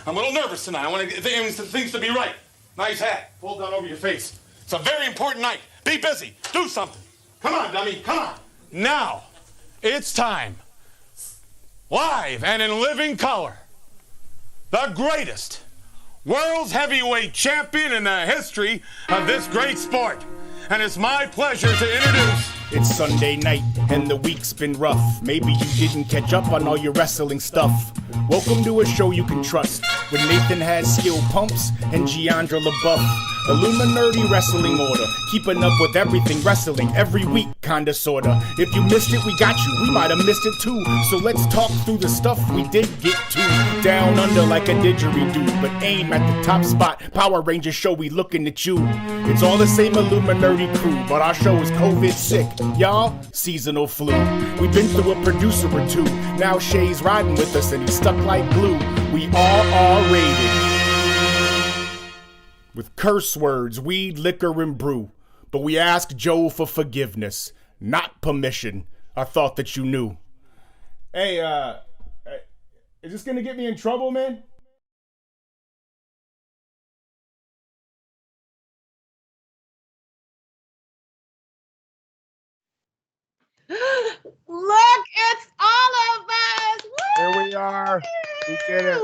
I'm a little nervous tonight. I want things to be right. Nice hat. Pulled down over your face. It's a very important night. Be busy. Do something. Come on, dummy. Come on. Now, it's time. Live and in living color. The greatest world's heavyweight champion in the history of this great sport. And it's my pleasure to introduce... It's Sunday night, and the week's been rough. Maybe you didn't catch up on all your wrestling stuff. Welcome to a show you can trust, with Nathan has skill pumps and Giandra LaBeouf. Illuminerdi wrestling order, keeping up with everything wrestling every week, kinda sorta. If you missed it, we got you. We might have missed it too. So let's talk through the stuff we did get to. Down under like a didgeridoo, but aim at the top spot. Power Rangers show, we looking at you. It's all the same Illuminerdi crew, but our show is COVID sick. Y'all, seasonal flu. We've been through a producer or two. Now Shay's riding with us and he's stuck like glue. We all R-rated. With curse words, weed, liquor, and brew. But we ask Joe for forgiveness, not permission. I thought that you knew. Hey, is this gonna get me in trouble, man? Look, it's all of us. Woo! Here we are. We did it.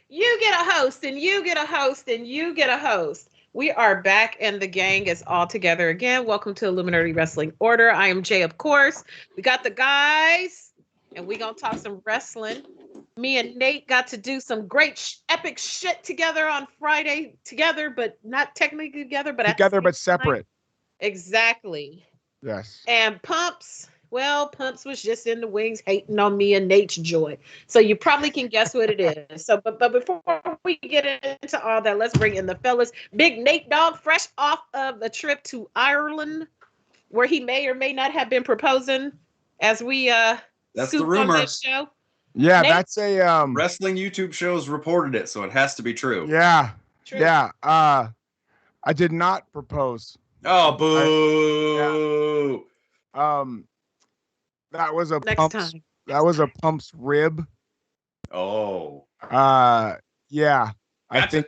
You get a host, and you get a host, and you get a host. We are back, and the gang is all together again. Welcome to Illuminerdi Wrestling Order. I am Jay, of course. We got the guys, and we gonna talk some wrestling. Me and Nate got to do some great epic shit together on Friday, together, but not technically together, but together but separate. Exactly. Yes. And Pumps. Well, Pumps was just in the wings hating on me and Nate's joy. So you probably can guess what it is. So, but before we get into all that, let's bring in the fellas. Big Nate Dogg, fresh off of a trip to Ireland, where he may or may not have been proposing, as we that's the rumor. On this show. Yeah, Nate? that's a wrestling YouTube shows reported it, so it has to be true. Yeah. True. Yeah. I did not propose. Oh, boo. That was a Next Pumps. time. That was a Pumps rib. Oh. Yeah. Gotcha.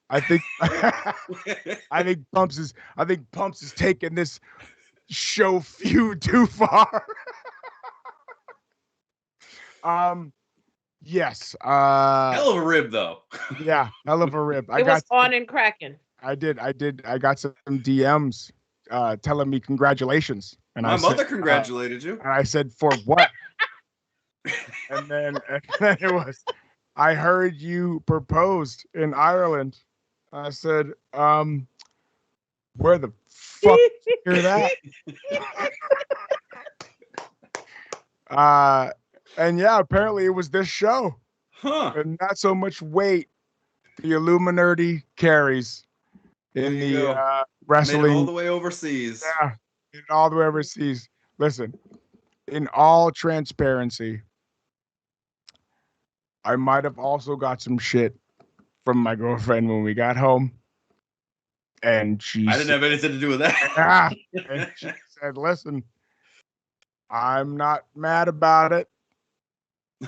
I think I think Pumps is taking this show feud too far. Yes. Hell of a rib, though. Yeah, hell of a rib. It was on and cracking. I did. I got some DMs telling me congratulations. And My mother congratulated you. And I said, for what? and then it was, I heard you proposed in Ireland. I said, where the fuck did you hear that? And yeah, apparently it was this show. Huh. And not so much weight the Illuminerdi carries in the wrestling. Made it all the way overseas. Yeah. All the way overseas. Listen, in all transparency, I might have also got some shit from my girlfriend when we got home. And I didn't have anything to do with that. Yeah. And she said, listen, I'm not mad about it.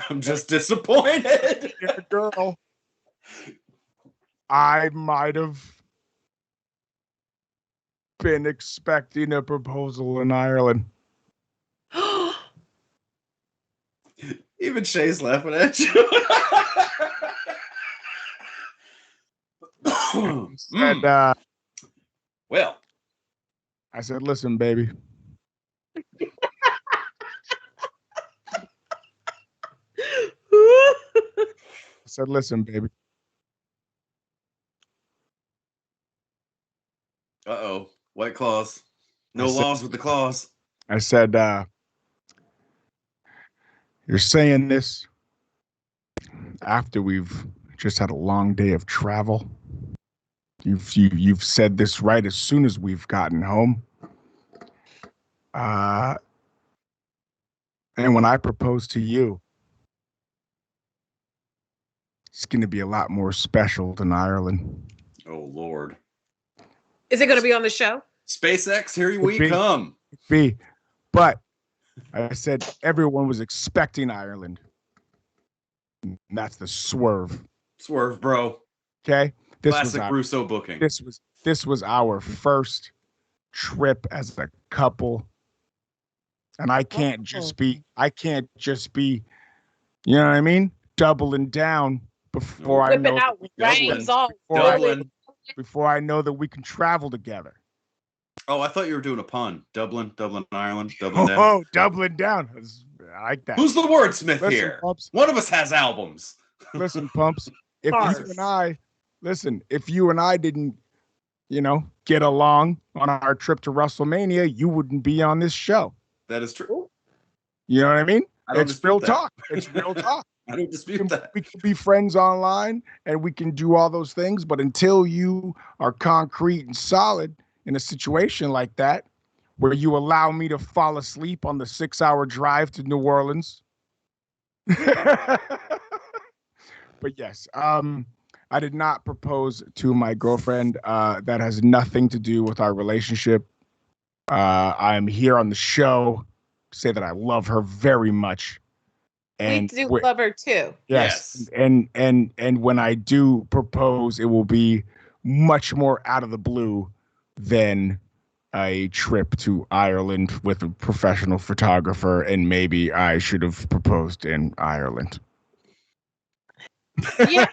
I'm just disappointed. Girl, I might have been expecting a proposal in Ireland. Even Shay's laughing at you. And, well, I said, listen, baby. I said, listen, baby. uh-oh. White claws. No laws with the claws. I said, you're saying this after we've just had a long day of travel. You've said this right as soon as we've gotten home. And when I propose to you, it's going to be a lot more special than Ireland. Oh, Lord. Is it going to be on the show? SpaceX, here we come. But I said everyone was expecting Ireland. And that's the swerve. Swerve, bro. Okay. Classic Russo booking. This was our first trip as a couple. And I can't just be, you know what I mean? Doubling down before I know out reins off. Before I know that we can travel together. Oh, I thought you were doing a pun. Dublin, Ireland, Dublin down. Oh, doubling down. I like that. Who's the wordsmith here? Pumps. One of us has albums. Listen, Pumps. If you and I didn't, get along on our trip to WrestleMania, you wouldn't be on this show. That is true. You know what I mean? It's real talk. It's real talk. I don't dispute that. We can be friends online and we can do all those things, but until you are concrete and solid in a situation like that, where you allow me to fall asleep on the 6-hour drive to New Orleans. But yes, I did not propose to my girlfriend. That has nothing to do with our relationship. I am here on the show to say that I love her very much. And we do love her too. Yes. And when I do propose, it will be much more out of the blue than a trip to Ireland with a professional photographer, and maybe I should have proposed in Ireland. Yeah.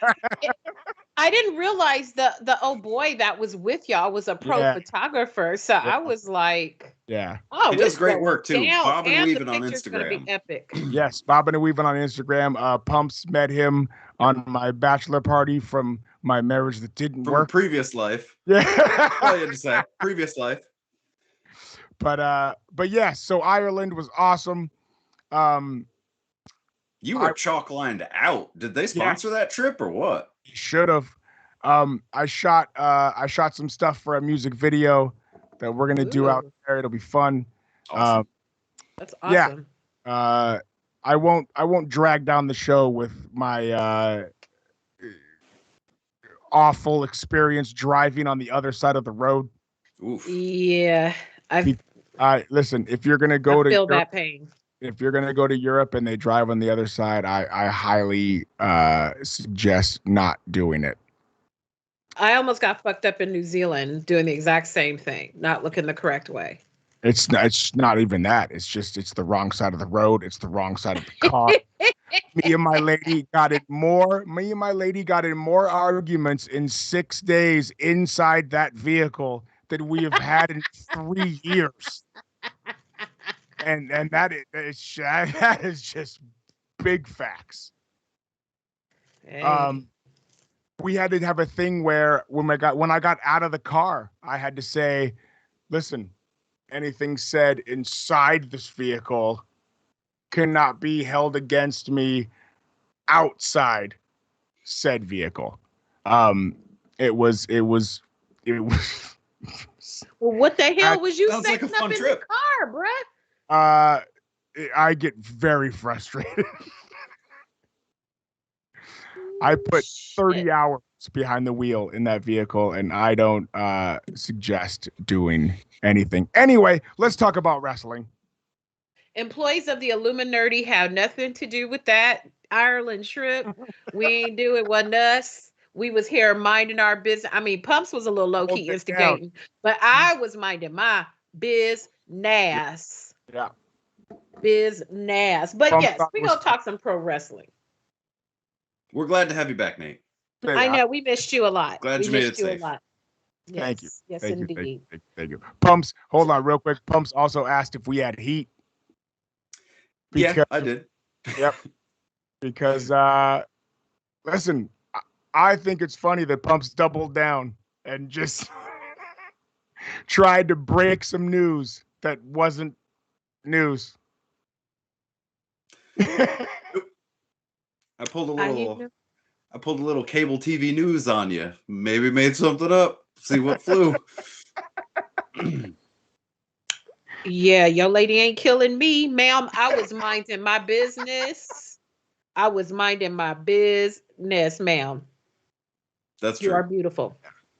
I didn't realize the old boy that was with y'all was a pro photographer. So I was like, oh, he does great work too. Bobbing and weaving on Instagram. Be epic. Yes, bobbing and weaving on Instagram. Pumps met him on my bachelor party from my marriage that didn't work. Previous life. Yeah. All you had to say. Previous life. But yeah, so Ireland was awesome. You were chalk lined out. Did they sponsor that trip or what? Should have. I shot some stuff for a music video that we're gonna do out there. It'll be fun. Awesome. That's awesome. Yeah. I won't drag down the show with my awful experience driving on the other side of the road. Oof. Yeah. Listen, if you're gonna go to feel that pain. If you're gonna go to Europe and they drive on the other side, I highly suggest not doing it. I almost got fucked up in New Zealand doing the exact same thing, not looking the correct way. It's not even that. It's the wrong side of the road. It's the wrong side of the car. Me and my lady got in more arguments in 6 days inside that vehicle than we have had in 3 years. And that is just big facts. Hey. We had to have a thing where when I got out of the car, I had to say, listen, anything said inside this vehicle cannot be held against me outside said vehicle. It was Well, what the hell was you setting like a fun up in trip. the car, bruh? I get very frustrated. I put 30 hours behind the wheel in that vehicle, and I don't suggest doing anything. Anyway, let's talk about wrestling. Employees of the Illuminerdi have nothing to do with that Ireland trip. We ain't do it, wasn't us. We was here minding our business. I mean, Pumps was a little low-key instigating, but I was minding my business. Yeah. Business. But yes, we're going to talk some pro wrestling. We're glad to have you back, Nate. I know, we missed you a lot. Glad you made it safe. A lot. Yes. Thank you. Yes, Thank indeed. you. Thank you. Pumps, hold on real quick. Pumps also asked if we had heat. Yeah, I did. Yep. Because, listen, I think it's funny that Pumps doubled down and just tried to break some news that wasn't news. I pulled a little cable TV news on you. Maybe made something up. See what flew. Yeah, your lady ain't killing me, ma'am. I was minding my business. Ma'am. That's true. You are beautiful.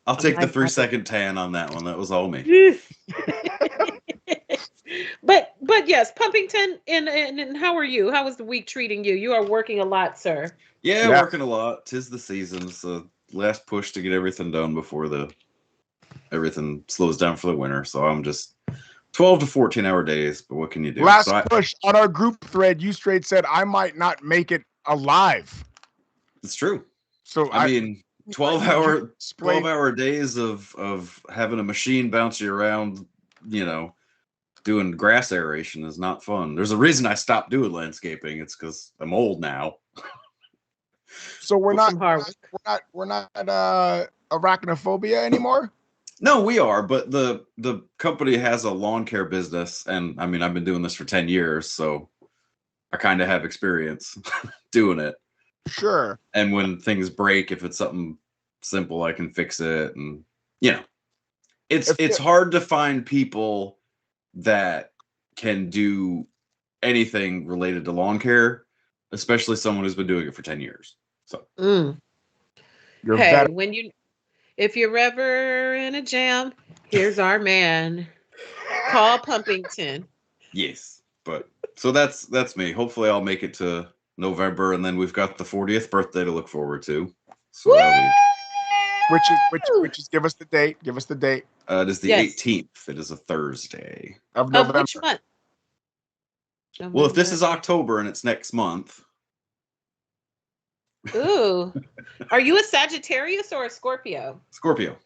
I'll take the 3-second tan on that one. That was all me. But yes, Pumpington, and how are you? How was the week treating you? You are working a lot, sir. Yeah, Yeah. working a lot. 'Tis the season. It's the last push to get everything done before everything slows down for the winter. So I'm just 12 to 14-hour days. But what can you do? Last So push on our group thread, you straight said I might not make it alive. it's true. So I mean, 12-hour days of having a machine bounce you around, doing grass aeration is not fun. There's a reason I stopped doing landscaping. It's because I'm old now. So we're not Some hard work. arachnophobia anymore. No, we are, but the company has a lawn care business, and I mean, I've been doing this for 10 years, so I kind of have experience doing it. Sure. And when things break, if it's something simple, I can fix it, and it's hard to find people that can do anything related to lawn care, especially someone who's been doing it for 10 years. So You're Hey, better. if you're ever in a jam, here's our man. Call Pumpington. yes, but so that's me. Hopefully I'll make it to November, and then we've got the 40th birthday to look forward to. So that'll be, Which is give us the date. Give us the date it is the Yes. 18th. It is a Thursday. of Of November. which month? Well, if this is October and it's next month, Ooh. Are you a Sagittarius or a Scorpio? Scorpio.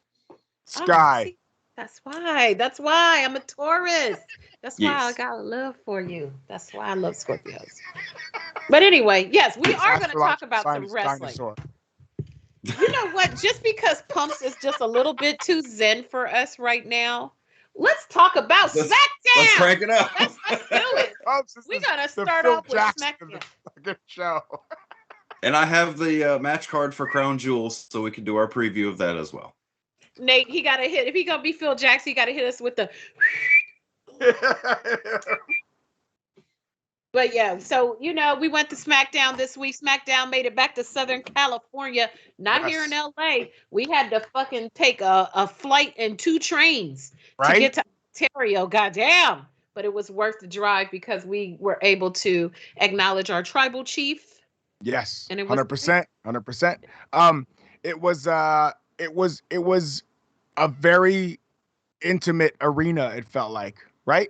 Sky. Oh, see, that's why. That's why I'm a Taurus. That's why I Yes. got love for you. That's why I love Scorpios. But anyway, yes, we are going to talk about some wrestling. Dinosaur. You know what? Just because Pumps is just a little bit too zen for us right now, let's talk about Let's SmackDown. crank it up. Let's do it. We're going to start off with SmackDown. Good show. And I have the match card for Crown Jewels, so we can do our preview of that as well. Nate, he got to hit. If he going to be Phil Jackson, he got to hit us with the. But yeah, so we went to SmackDown this week. SmackDown made it back to Southern California, not here in LA. We had to fucking take a flight and 2 trains to get to Ontario. Goddamn. But it was worth the drive because we were able to acknowledge our tribal chief. Yes, And it was 100%. It was a very intimate arena. It felt like, right?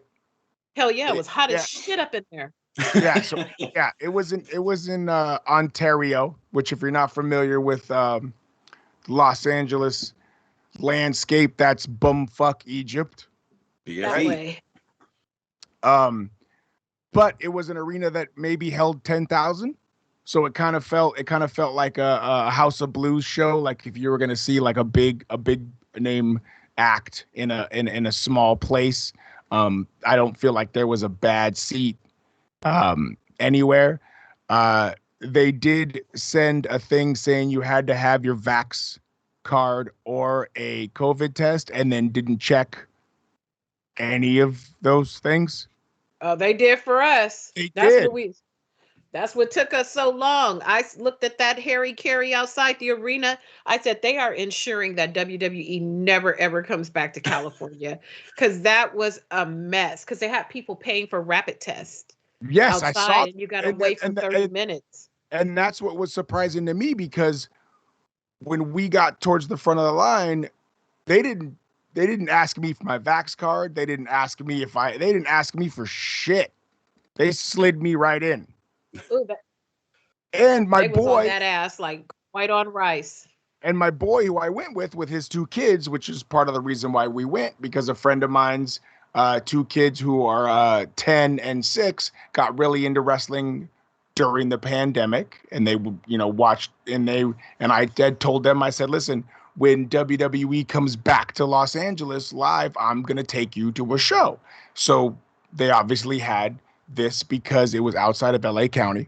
Hell yeah, it was hot Yeah. as shit up in there. Yeah. So yeah, it was in Ontario, which if you're not familiar with Los Angeles landscape, that's bumfuck Egypt. That BFE. way. But it was an arena that maybe held 10,000. So it kind of felt like a House of Blues show. Like if you were gonna see like a big name act in a small place. I don't feel like there was a bad seat anywhere. They did send a thing saying you had to have your Vax card or a COVID test, and then didn't check any of those things. Oh, they did for us. They That's did. That's what took us so long. I looked at that Harry Carey outside the arena. I said they are ensuring that WWE never ever comes back to California because that was a mess. Because they had people paying for rapid tests. Yes, outside, I saw, and you got to wait for 30 minutes. and that's what was surprising to me because when we got towards the front of the line, they didn't ask me for my Vax card. They didn't ask me they didn't ask me for shit. They slid me right in. Ooh, And my they was on boy, that ass like white on rice. and my boy who I went with his 2 kids, which is part of the reason why we went, because a friend of mine's 2 kids who are 10 and 6 got really into wrestling during the pandemic, and they watched, and I told them, I said, listen, when WWE comes back to Los Angeles live, I'm gonna take you to a show. So they obviously had this because it was outside of LA County.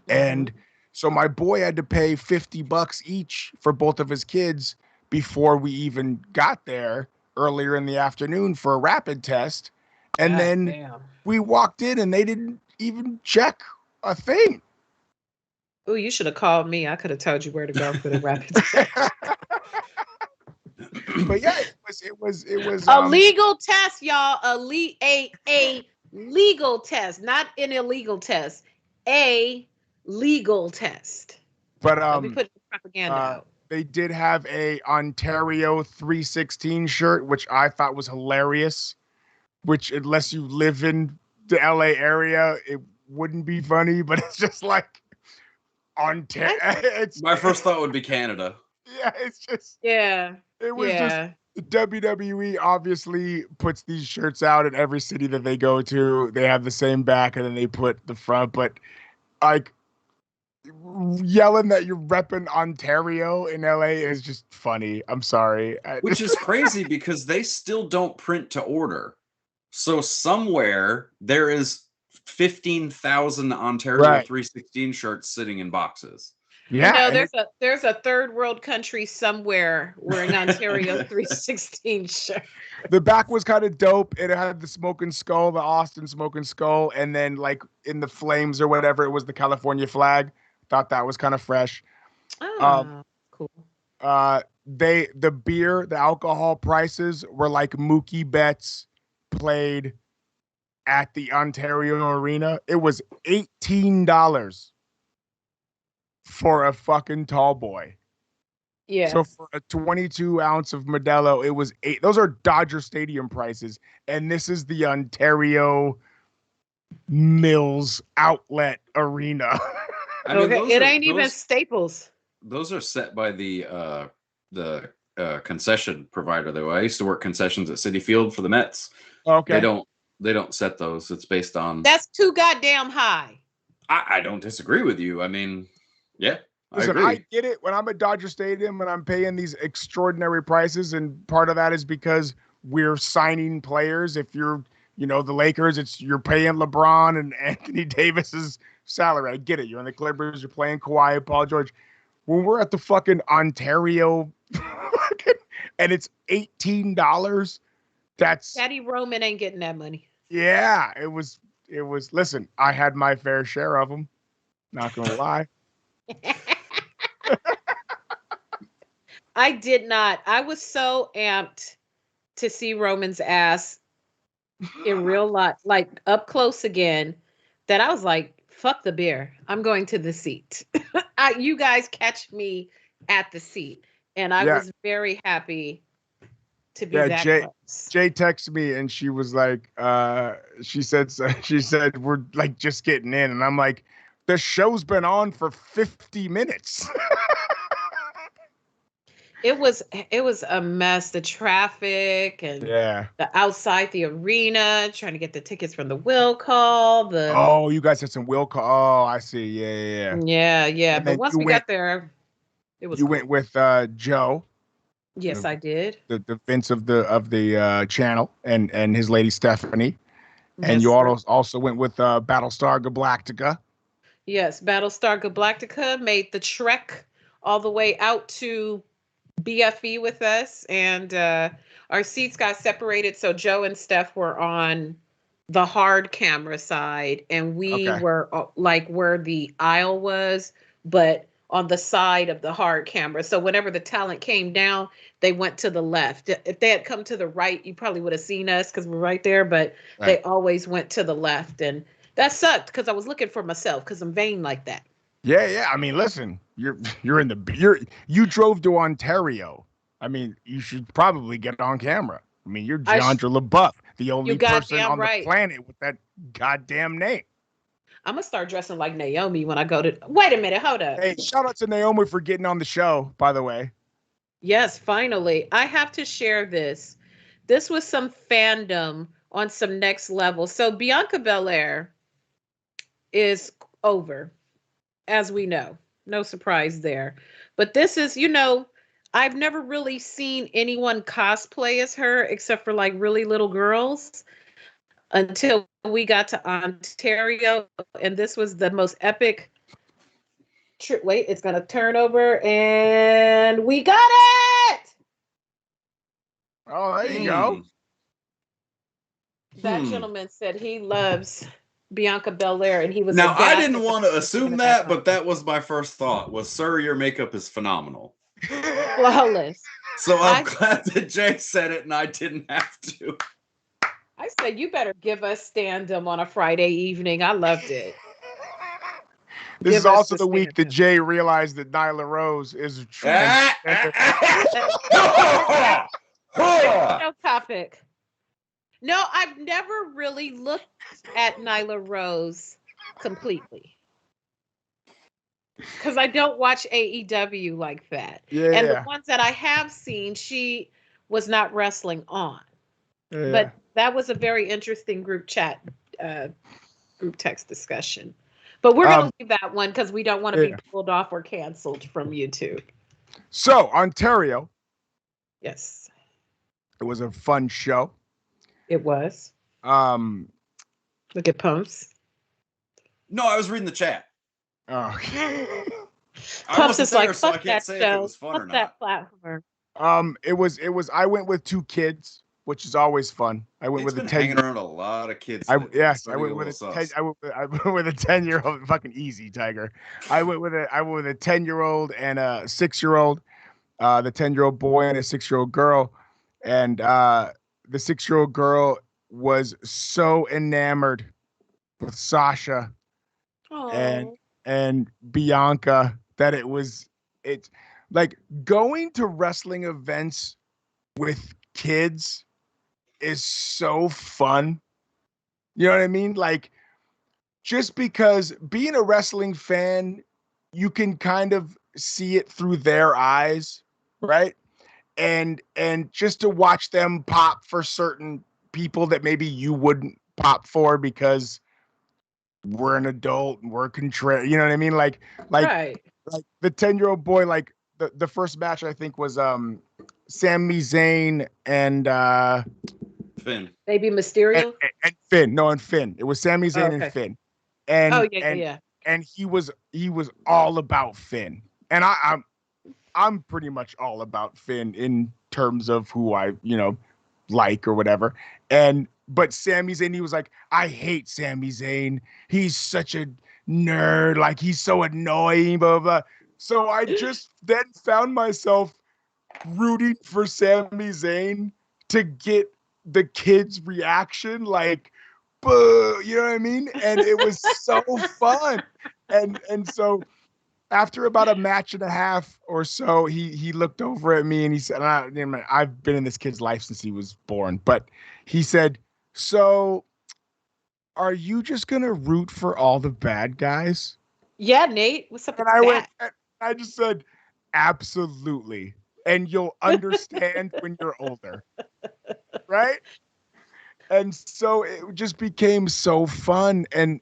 And so my boy had to pay $50 each for both of his kids before we even got there earlier in the afternoon for a rapid test. And then we walked in and they didn't even check a thing. Oh, you should have called me. I could have told you where to go for the rapid test. But yeah, it was a legal test, y'all. A legal test, not an illegal test. A legal test. But Don't be putting propaganda out. they did have a Ontario 316 shirt, which I thought was hilarious. Which, unless you live in the LA area, it wouldn't be funny. But it's just like Ontario. My first thought would be Canada. Yeah, it's just. Yeah. It was just. The WWE obviously puts these shirts out in every city that they go to. They have the same back, and then they put the front. But like yelling that you're repping Ontario in LA is just funny. I'm sorry. Which is crazy because they still don't print to order. So somewhere there is 15,000 Ontario 316 shirts sitting in boxes. Yeah, there's a third world country somewhere wearing Ontario 316 shirt. The back was kind of dope. It had the smoking skull, the Austin smoking skull, and then like in the flames or whatever, it was the California flag. Thought that was kind of fresh. Oh, cool. The beer, the alcohol prices were like Mookie Betts played at the Ontario Arena. It was $18 for a fucking tall boy. Yeah. So for a 22 ounce of Modelo, it was $8. Those are Dodger Stadium prices, and this is the Ontario Mills Outlet Arena. I mean, it ain't even Staples. Those are set by the concession provider, though. I used to work concessions at Citi Field for the Mets. Okay. They don't set those. It's based on. That's too goddamn high. I don't disagree with you. I mean, yeah. Listen, I get it when I'm at Dodger Stadium and I'm paying these extraordinary prices, and part of that is because we're signing players. If you're, the Lakers, you're paying LeBron and Anthony Davis's salary. I get it. You're in the Clippers, you're playing Kawhi, Paul George. When we're at the fucking Ontario and it's $18, that's Daddy Roman ain't getting that money. Yeah, it was. Listen, I had my fair share of them. Not gonna lie. I did not. I was so amped to see Roman's ass in real life, like up close again, that I was like, fuck the beer. I'm going to the seat. You guys catch me at the seat. And I was very happy to be that close. Jay texted me and she was like, she said we're like just getting in. And I'm like, the show's been on for 50 minutes. It was a mess. The traffic and the outside the arena, trying to get the tickets from the will call. Oh, you guys had some will call. Oh, I see. Yeah. But once we got there, it was. You went with Joe. Yes, I did. The Vince of the channel and his lady Stephanie, and yes, you also went with Battlestar Galactica. Yes, Battlestar Galactica made the trek all the way out to BFE with us, and our seats got separated. So Joe and Steph were on the hard camera side, and we were like where the aisle was, but on the side of the hard camera. So whenever the talent came down, they went to the left. If they had come to the right, you probably would have seen us because we're right there, but they always went to the left. And that sucked because I was looking for myself because I'm vain like that. Yeah. I mean, listen, you drove to Ontario. I mean, you should probably get on camera. I mean, you're Deandra LaBeouf, the only person on the planet with that goddamn name. I'm going to start dressing like Naomi when I go to... Wait a minute, hold up. Hey, shout out to Naomi for getting on the show, by the way. Yes, finally. I have to share this. This was some fandom on some next level. So Bianca Belair is over, as we know. No surprise there. But this is, I've never really seen anyone cosplay as her except for like really little girls until we got to Ontario, and this was the most epic trip. Wait, it's gonna turn over, and we got it. Oh, there you go. That gentleman said he loves Bianca Belair, and he was. Now, I didn't want to assume that, but that was my first thought. Was, sir, your makeup is phenomenal. Flawless. So I'm glad that Jay said it, and I didn't have to. I said, you better give us stand-up on a Friday evening. I loved it. This is also the week that Jay realized that Nyla Rose is a transgender. No topic. No, I've never really looked at Nyla Rose completely. Because I don't watch AEW like that. Yeah. And the ones that I have seen, she was not wrestling on. Yeah. But that was a very interesting group text discussion. But we're going to leave that one because we don't want to be pulled off or canceled from YouTube. So, Ontario. Yes. It was a fun show. It was. Look at Pumps. No, I was reading the chat. Oh. Pumps is like, so I fuck can't that say if it show. was fun or Fuck not. that platform. It was. I went with 2 kids, which is always fun. I went with a 10. Hanging around a lot of kids. I lately. It's went starting with to a get 10. I went with a 10-year-old. Fucking easy, Tiger. I went with a 10-year-old and a 6-year-old. The 10-year-old boy and a 6-year-old girl, and the 6-year-old girl was so enamored with Sasha and Bianca that it's like going to wrestling events with kids is so fun. You know what I mean? Like, just because being a wrestling fan, you can kind of see it through their eyes, right? And just to watch them pop for certain people that maybe you wouldn't pop for because we're an adult and we're contrary. You know what I mean? Like Right. like the 10-year-old boy, like the first match I think was Sami Zayn and Finn. Baby Mysterio and Finn. No, and Finn. It was Sami Zayn and Finn. And and he was all about Finn. And I'm pretty much all about Finn in terms of who I, like or whatever. But Sami Zayn, he was like, I hate Sami Zayn. He's such a nerd. Like, he's so annoying, blah, blah. So I just then found myself rooting for Sami Zayn to get the kids' reaction, like, boo, you know what I mean? And it was so fun. And so after about a match and a half or so, he looked over at me and he said, I've been in this kid's life since he was born, but he said, so are you just going to root for all the bad guys? Yeah, Nate. What's up with And that? I just said, absolutely. And you'll understand when you're older. Right? And so it just became so fun. And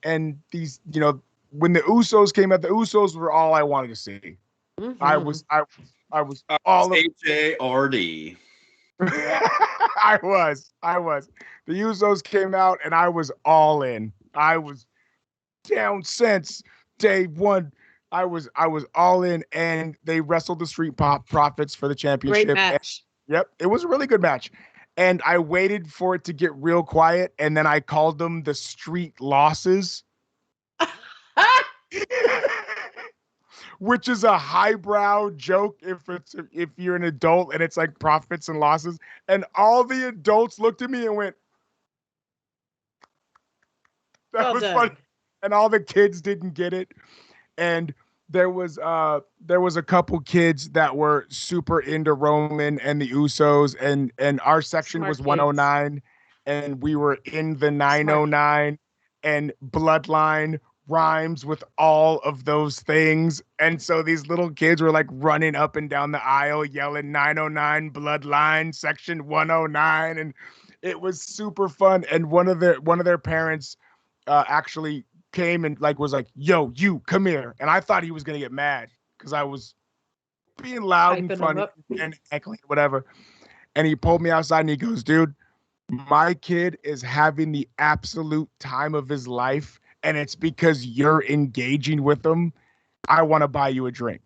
these, when the Usos came out, the Usos were all I wanted to see. Mm-hmm. I was all H-A-R-D. I was. The Usos came out and I was all in. I was down since day one. I was all in, and they wrestled the Street Profits for the championship. Great match. Yep, it was a really good match. And I waited for it to get real quiet, and then I called them the Street Losses. Which is a highbrow joke if you're an adult and it's like profits and losses. And all the adults looked at me and went, that was funny. And all the kids didn't get it. And there was a couple kids that were super into Roman and the Usos, and our section was 109, and we were in the 909, and Bloodline rhymes with all of those things. And so these little kids were like running up and down the aisle yelling 909 Bloodline section 109, and it was super fun. And one of their parents actually came and was like, yo, you come here. And I thought he was gonna get mad because I was being loud and funny and heckling, whatever. And he pulled me outside and he goes, dude, my kid is having the absolute time of his life, and it's because you're engaging with him. I want to buy you a drink.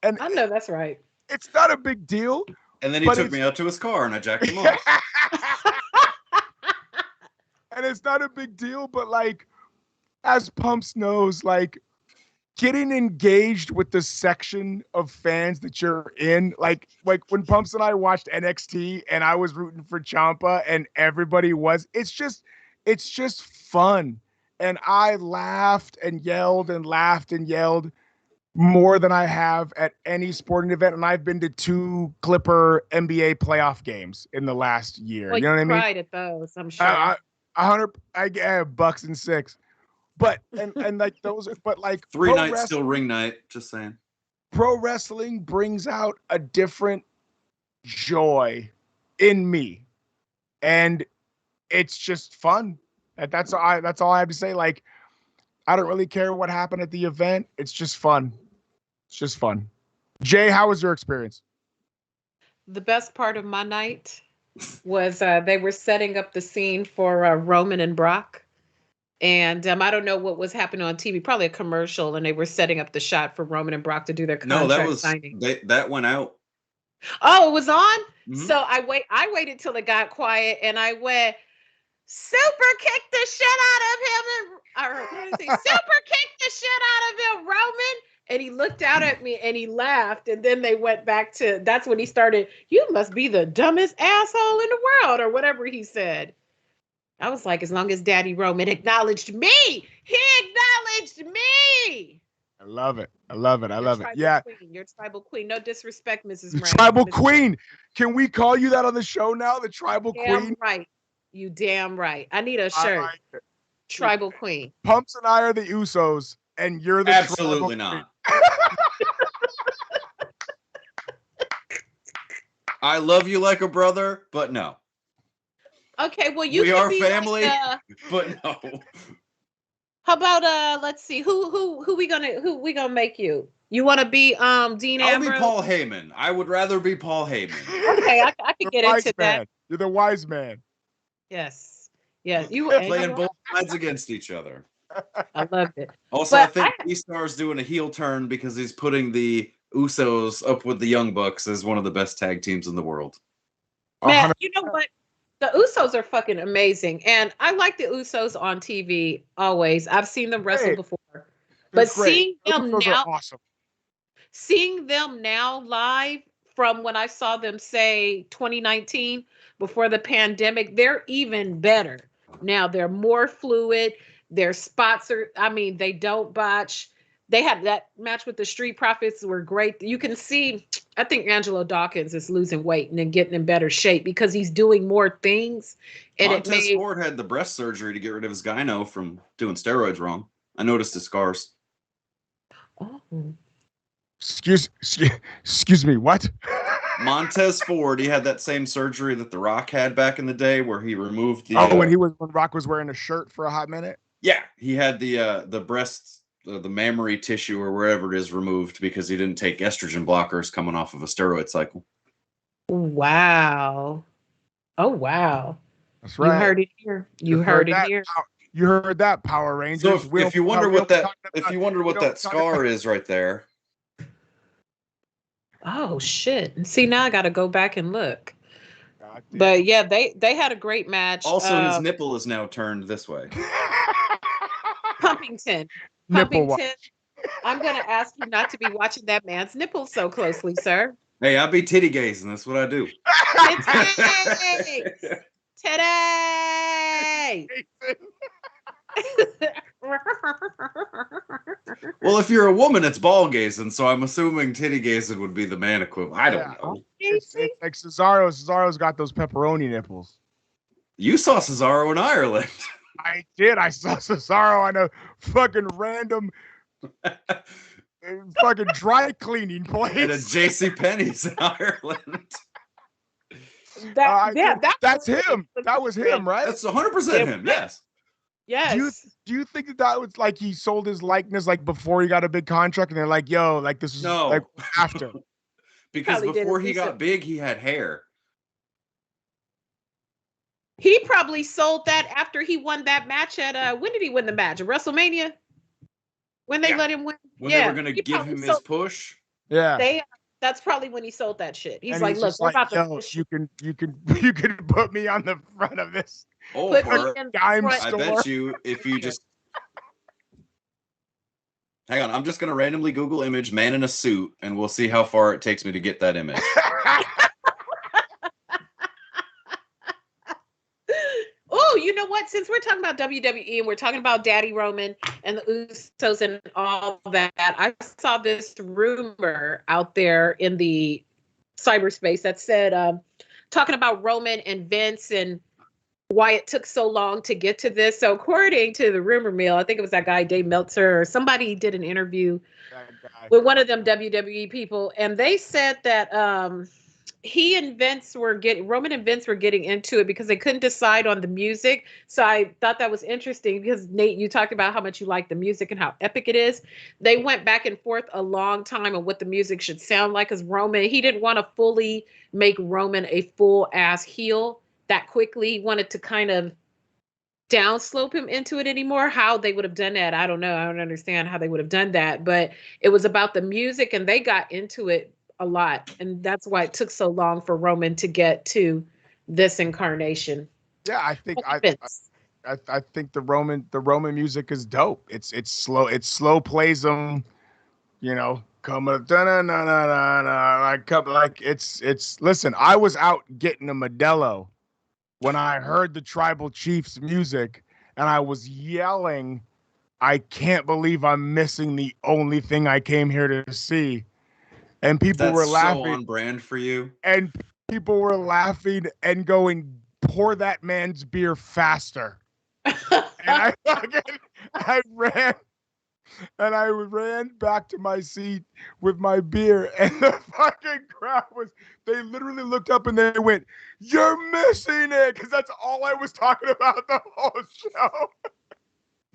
And I know that's right. It's not a big deal. And then he took me out to his car and I jacked him off. And it's not a big deal, but as Pumps knows, getting engaged with the section of fans that you're in, like when Pumps and I watched NXT and I was rooting for Ciampa and everybody was, it's just fun. And I laughed and yelled and laughed and yelled more than I have at any sporting event. And I've been to 2 Clipper NBA playoff games in the last year. Well, you know what I mean? Cried at those, I'm sure. 100, Bucks and 6. But, and like those, but like 3 nights till ring night, just saying. Pro wrestling brings out a different joy in me. And it's just fun. That's all I have to say. Like, I don't really care what happened at the event. It's just fun. It's just fun. Jay, how was your experience? The best part of my night was they were setting up the scene for Roman and Brock. And I don't know what was happening on TV, probably a commercial, and they were setting up the shot for Roman and Brock to do their contract signing. That went out. Oh, it was on? Mm-hmm. So I waited till it got quiet, and I went, super kick the shit out of him. Super kick the shit out of him, Roman. And he looked out at me and he laughed. And then they went back to, that's when he started, you must be the dumbest asshole in the world, or whatever he said. I was like, as long as Daddy Roman acknowledged me, he acknowledged me. I love it. I love it. I love it. Yeah. Queen. You're tribal queen. No disrespect, Mrs. Brown. Tribal queen. Can we call you that on the show now? The tribal queen? Right. You damn right. I need a shirt. Like tribal queen. Pumps and I are the Usos, and you're the absolutely not. I love you like a brother, but no. Okay, well we are family, like, but no. How about let's see, who we gonna make you? You want to be Dean Ambrose? I'll be Paul Heyman. I would rather be Paul Heyman. Okay, I could get into that. You're the wise man. Yes. You playing both sides against each other. I loved it. Also, I think E-Star's doing a heel turn because he's putting the Usos up with the Young Bucks as one of the best tag teams in the world. Man, you know what? The Usos are fucking amazing. And I like the Usos on TV always. I've seen them wrestle before. But seeing them now, awesome. Seeing them now live from when I saw them, say, 2019, before the pandemic, they're even better. Now they're more fluid. Their spots are, they don't botch. They had that match with the Street Profits were great. You can see, I think Angelo Dawkins is losing weight and then getting in better shape because he's doing more things. And Montez Ford had the breast surgery to get rid of his gyno from doing steroids wrong. I noticed his scars. Oh. Excuse me, what? Montez Ford, he had that same surgery that The Rock had back in the day where he removed the... when Rock was wearing a shirt for a hot minute? Yeah, he had the breasts, the mammary tissue or wherever it is removed because he didn't take estrogen blockers coming off of a steroid cycle. Wow. Oh, wow. That's right. You heard it here. You heard it here. You heard that, Power Rangers. So if you wonder what that scar is right there. Oh shit. See, now I got to go back and look. But yeah, they had a great match. Also, his nipple is now turned this way. Pumpington. I'm going to ask you not to be watching that man's nipples so closely, sir. Hey, I be titty gazing. That's what I do. Today. Well, if you're a woman, it's ball gazing, so I'm assuming titty gazing would be the man equivalent. I don't know. It's like Cesaro. Cesaro's got those pepperoni nipples. You saw Cesaro in Ireland. I did. I saw Cesaro on a fucking random fucking dry cleaning place. At a JCPenney's in Ireland. That's him. That was him, right? That's 100% him. Yes. Yes. Do you think that was like he sold his likeness like before he got a big contract and they're like, yo, like this is like after? Because before he got big, he had hair. He probably sold that after he won that match at when did he win the match? At WrestleMania? When they let him win? When they were gonna give him his push. Yeah. That's probably when he sold that shit. He's and like, look, we're about to push. You can put me on the front of this. Oh, I bet you if you just hang on, I'm just gonna randomly Google image man in a suit and we'll see how far it takes me to get that image. Oh, you know know what? Since we're talking about WWE and we're talking about Daddy Roman and the Usos and all that, I saw this rumor out there in the cyberspace that said, talking about Roman and Vince and why it took so long to get to this. So according to the rumor mill, I think it was that guy Dave Meltzer or somebody did an interview with one of them WWE people, and they said that Roman and Vince were getting into it because they couldn't decide on the music. So I thought that was interesting because Nate, you talked about how much you like the music and how epic it is. They went back and forth a long time on what the music should sound like, because Roman, he didn't want to fully make Roman a full ass heel that quickly. He wanted to kind of downslope him into it anymore. How they would have done that, I don't know. I don't understand how they would have done that, but it was about the music and they got into it a lot, and that's why it took so long for Roman to get to this incarnation. Yeah, I think I think the Roman music is dope. It's slow plays them, you know, coming like it's listen, I was out getting a Modelo when I heard the Tribal Chiefs music and I was yelling, I can't believe I'm missing the only thing I came here to see. And people were laughing. So on brand for you. And people were laughing and going, pour that man's beer faster. And I ran back to my seat with my beer, and the fucking crowd they literally looked up and they went, you're missing it, because that's all I was talking about the whole show.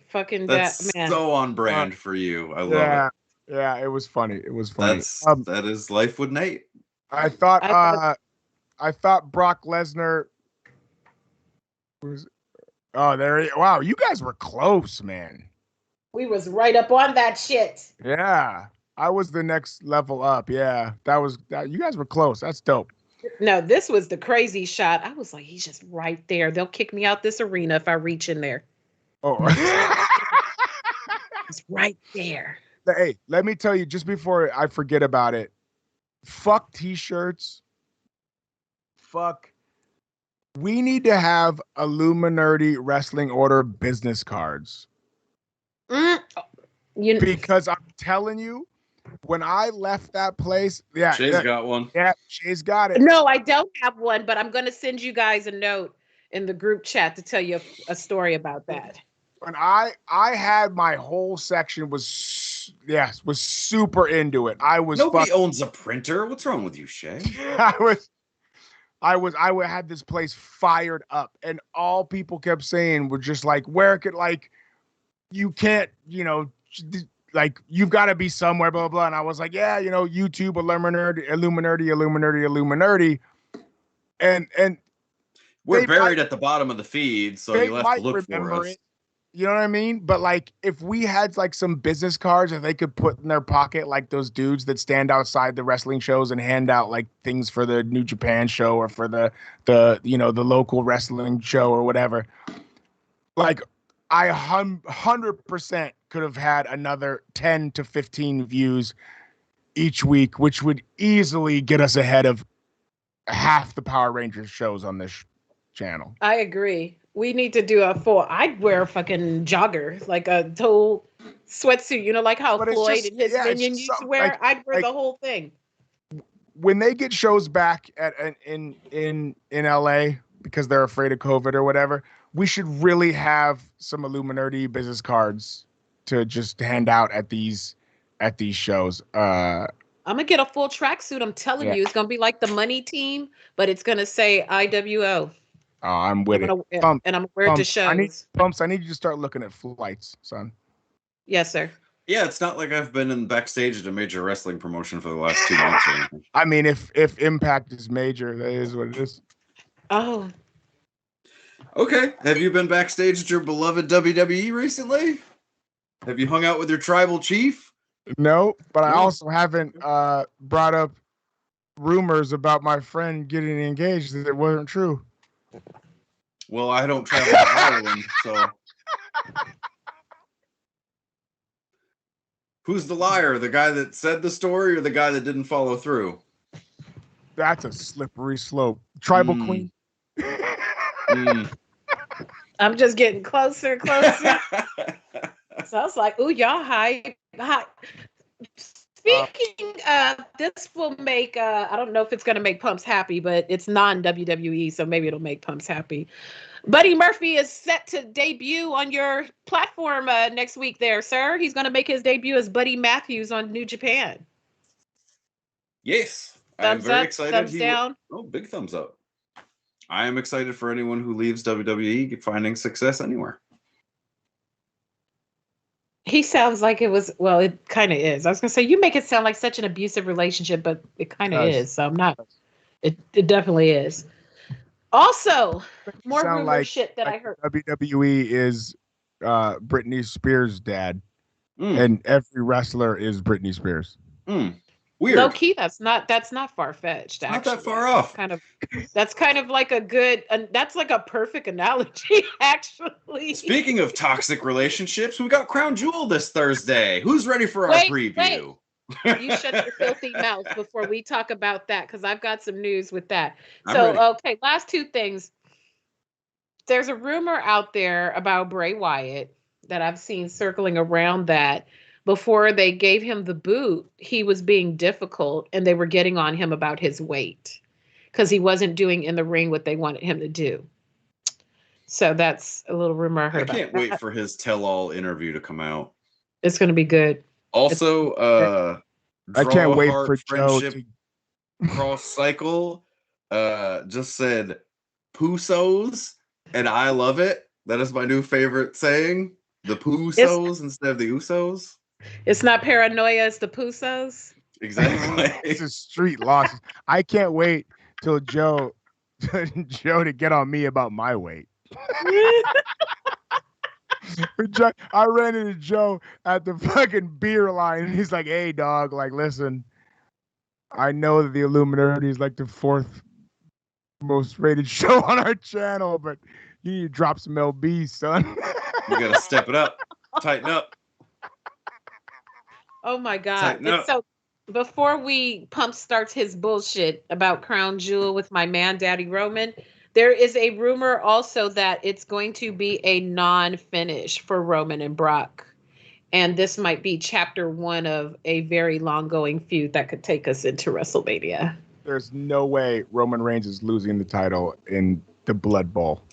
Fucking that's man. So on brand for you. I love it. Yeah, it was funny. It was funny. That is life with Nate. I thought Brock Lesnar was. Oh, wow, you guys were close, man. We was right up on that shit. Yeah, I was the next level up. Yeah, you guys were close. That's dope. No, this was the crazy shot. I was like, he's just right there. They'll kick me out this arena if I reach in there. Oh, it's right there. Hey, let me tell you, just before I forget about it, fuck t-shirts. Fuck. We need to have Illuminerdi Wrestling Order business cards. Because I'm telling you, when I left that place, Shay's got one. Yeah, Shay's got it. No, I don't have one, but I'm going to send you guys a note in the group chat to tell you a story about that. When I had my whole section was super into it. Nobody owns a printer. What's wrong with you, Shay? I had this place fired up, and all people kept saying were just like, where could, like, you can't, you know, like, you've got to be somewhere, blah, blah, blah. And I was like, yeah, you know, YouTube, Illuminerdi. And we're buried at the bottom of the feed, so you'll have to look for us. You know what I mean? But like, if we had like some business cards that they could put in their pocket, like those dudes that stand outside the wrestling shows and hand out like things for the New Japan show or for the local wrestling show or whatever. Like, I 100% could have had another 10 to 15 views each week, which would easily get us ahead of half the Power Rangers shows on this channel. I agree. We need to do a full. I'd wear a fucking jogger, like a total sweatsuit. You know, like how Floyd and his minion used to wear. Like, I'd wear the whole thing. When they get shows back in LA because they're afraid of COVID or whatever, we should really have some Illuminerdi business cards to just hand out at these shows. I'm gonna get a full tracksuit. I'm telling you, it's gonna be like the Money Team, but it's gonna say IWO. Oh, I'm with it. And I'm gonna wear it to shows. I need you to start looking at flights, son. Yes, sir. Yeah, it's not like I've been in backstage at a major wrestling promotion for the last 2 months or anything. I mean, if Impact is major, that is what it is. Oh. Okay. Have you been backstage at your beloved WWE recently? Have you hung out with your tribal chief? No, but I also haven't brought up rumors about my friend getting engaged that wasn't true. Well, I don't travel to Ireland, so. Who's the liar? The guy that said the story or the guy that didn't follow through? That's a slippery slope. Tribal queen. I'm just getting closer and closer. So I was like, ooh, y'all hype. Speaking of, this will make, I don't know if it's going to make Pumps happy, but it's non-WWE, so maybe it'll make Pumps happy. Buddy Murphy is set to debut on your platform next week there, sir. He's going to make his debut as Buddy Matthews on New Japan. Yes. I'm Thumbs very up, excited. thumbs down. Oh, big thumbs up. I am excited for anyone who leaves WWE finding success anywhere. He sounds like it was, well, it kind of is. I was going to say, you make it sound like such an abusive relationship, but it kind of is. So I'm not, it definitely is. Also, more rumor shit that I heard. WWE is Britney Spears' dad, and every wrestler is Britney Spears. Weird. Low key, that's not far fetched. Not that far off. That's kind of like a good. That's like a perfect analogy, actually. Speaking of toxic relationships, we got Crown Jewel this Thursday. Who's ready for our preview? You shut your filthy mouth before we talk about that, because I've got some news with that. Okay, last two things. There's a rumor out there about Bray Wyatt that I've seen circling around that before they gave him the boot, he was being difficult and they were getting on him about his weight because he wasn't doing in the ring what they wanted him to do. So that's a little rumor I heard about. I can't wait for his tell-all interview to come out. It's going to be good. Also, I can't wait for Joe to Cross Cycle just said Pusos, and I love it. That is my new favorite saying. The Pusos instead of the Usos. It's not paranoia, it's the Pusos. Exactly. It's a street loss. I can't wait till Joe to get on me about my weight. I ran into Joe at the fucking beer line, and he's like, "Hey, dog, like, listen, I know that the Illuminerdi is like the 4th most rated show on our channel, but you need to drop some LB, son. You gotta step it up, tighten up." Oh my God! So before Pump starts his bullshit about Crown Jewel with my man, Daddy Roman, there is a rumor also that it's going to be a non-finish for Roman and Brock. And this might be chapter 1 of a very long-going feud that could take us into WrestleMania. There's no way Roman Reigns is losing the title in the Blood Bowl.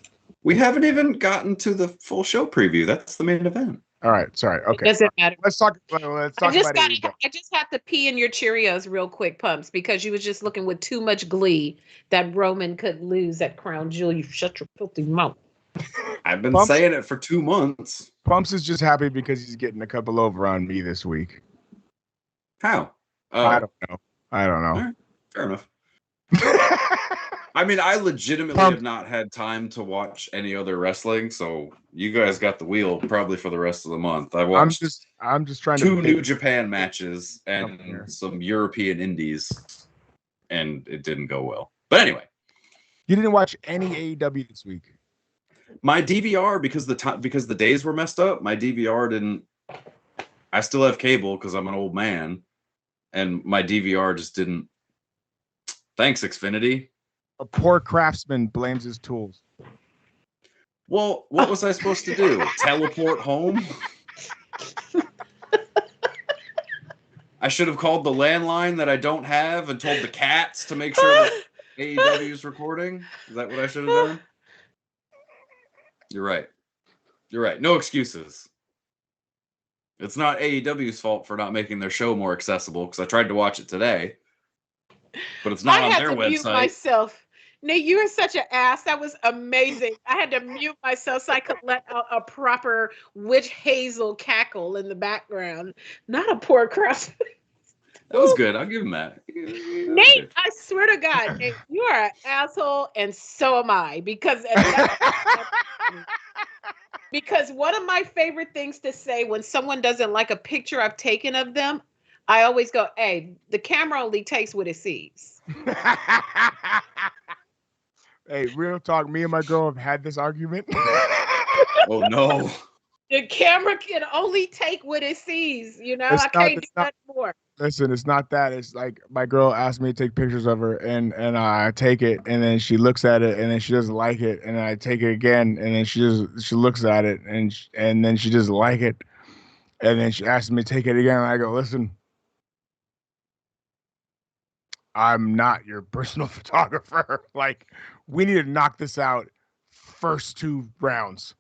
We haven't even gotten to the full show preview. That's the main event. All right, sorry. Okay. It doesn't matter. Let's talk about it. I just had to pee in your Cheerios real quick, Pumps, because you was just looking with too much glee that Roman could lose at Crown Jewel. You shut your filthy mouth. I've been saying it for 2 months. Pumps is just happy because he's getting a couple over on me this week. How? I don't know. Right, fair enough. I mean, I legitimately have not had time to watch any other wrestling, so you guys got the wheel probably for the rest of the month. I watched I'm just trying 2 New Japan matches and some European indies, and it didn't go well. But anyway. You didn't watch any AEW this week? My DVR, because the days were messed up, my DVR didn't. I still have cable because I'm an old man, and my DVR just didn't. Thanks, Xfinity. A poor craftsman blames his tools. Well, what was I supposed to do? Teleport home? I should have called the landline that I don't have and told the cats to make sure that AEW is recording. Is that what I should have done? You're right. No excuses. It's not AEW's fault for not making their show more accessible, because I tried to watch it today, but it's not on their website. I had to mute myself. Nate, you are such an ass. That was amazing. I had to mute myself so I could let out a proper witch hazel cackle in the background. Not a poor crust. That was good. I'll give him that. Nate, I swear to God, Nate, you are an asshole, and so am I. Because one of my favorite things to say when someone doesn't like a picture I've taken of them, I always go, "Hey, the camera only takes what it sees." Hey, real talk. Me and my girl have had this argument. Oh no! The camera can only take what it sees. You know, I can't do that more. Listen, it's not that. It's like my girl asked me to take pictures of her, and I take it, and then she looks at it, and then she doesn't like it, and then I take it again, and then she looks at it, and then she doesn't like it, and then she asks me to take it again, and I go, listen, I'm not your personal photographer. Like, we need to knock this out first 2 rounds.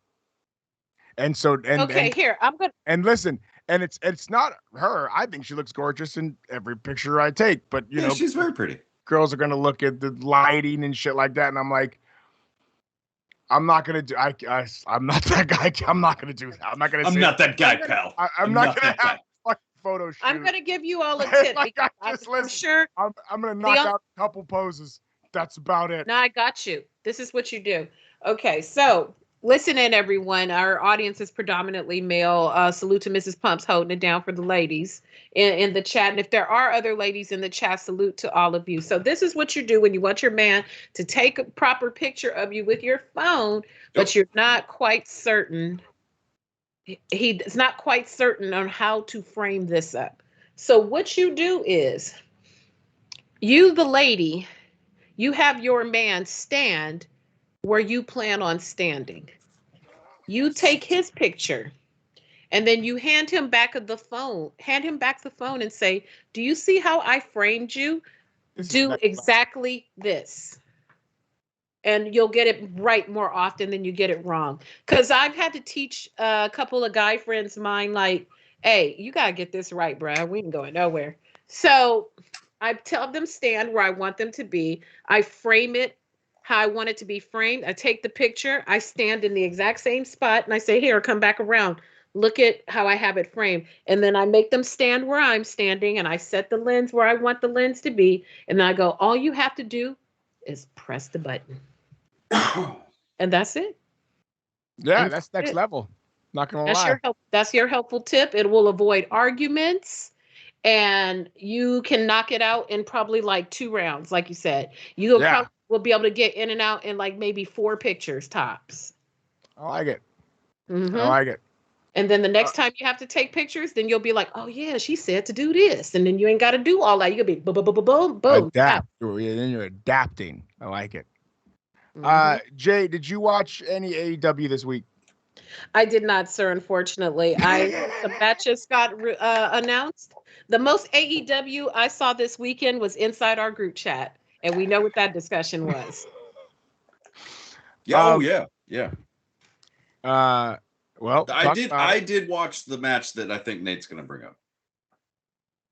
And so Okay, here I'm gonna. and listen. And it's not her. I think she looks gorgeous in every picture I take. But you know, she's very pretty. Girls are gonna look at the lighting and shit like that, and I'm like, I'm not gonna do. I'm not that guy. I'm not gonna do that. I'm not gonna. I'm not that guy, pal. I'm not gonna have a fucking photo shoot. I'm gonna give you all a tip. Like, I'm sure. I'm gonna knock out a couple poses. That's about it. No, I got you. This is what you do. Okay, so. Listen in, everyone. Our audience is predominantly male. Salute to Mrs. Pumps holding it down for the ladies in the chat. And if there are other ladies in the chat, salute to all of you. So this is what you do when you want your man to take a proper picture of you with your phone, but you're not quite certain. He's not quite certain on how to frame this up. So what you do is, you, the lady, you have your man stand where you plan on standing. You take his picture and then you hand him back the phone and say, do you see how I framed you? Do exactly this. And you'll get it right more often than you get it wrong. Because I've had to teach a couple of guy friends of mine, like, hey, you got to get this right, bruh. We ain't going nowhere. So I tell them stand where I want them to be. I frame it how I want it to be framed. I take the picture, I stand in the exact same spot, and I say, here, come back around. Look at how I have it framed. And then I make them stand where I'm standing, and I set the lens where I want the lens to be. And then I go, all you have to do is press the button. And that's it. Yeah, that's next level. Not gonna lie. That's your helpful tip. It will avoid arguments. And you can knock it out in probably like 2 rounds, like you said. You'll probably will be able to get in and out in like maybe 4 pictures tops. I like it. Mm-hmm. I like it. And then the next time you have to take pictures, then you'll be like, oh yeah, she said to do this. And then you ain't got to do all that. You'll be boom, boom, boom, boom, boom. Adapt. Then you're adapting. I like it. Mm-hmm. Jay, did you watch any AEW this week? I did not, sir, unfortunately. The matches got announced. The most AEW I saw this weekend was inside our group chat. And we know what that discussion was. Yeah. Well, I did watch the match that I think Nate's going to bring up.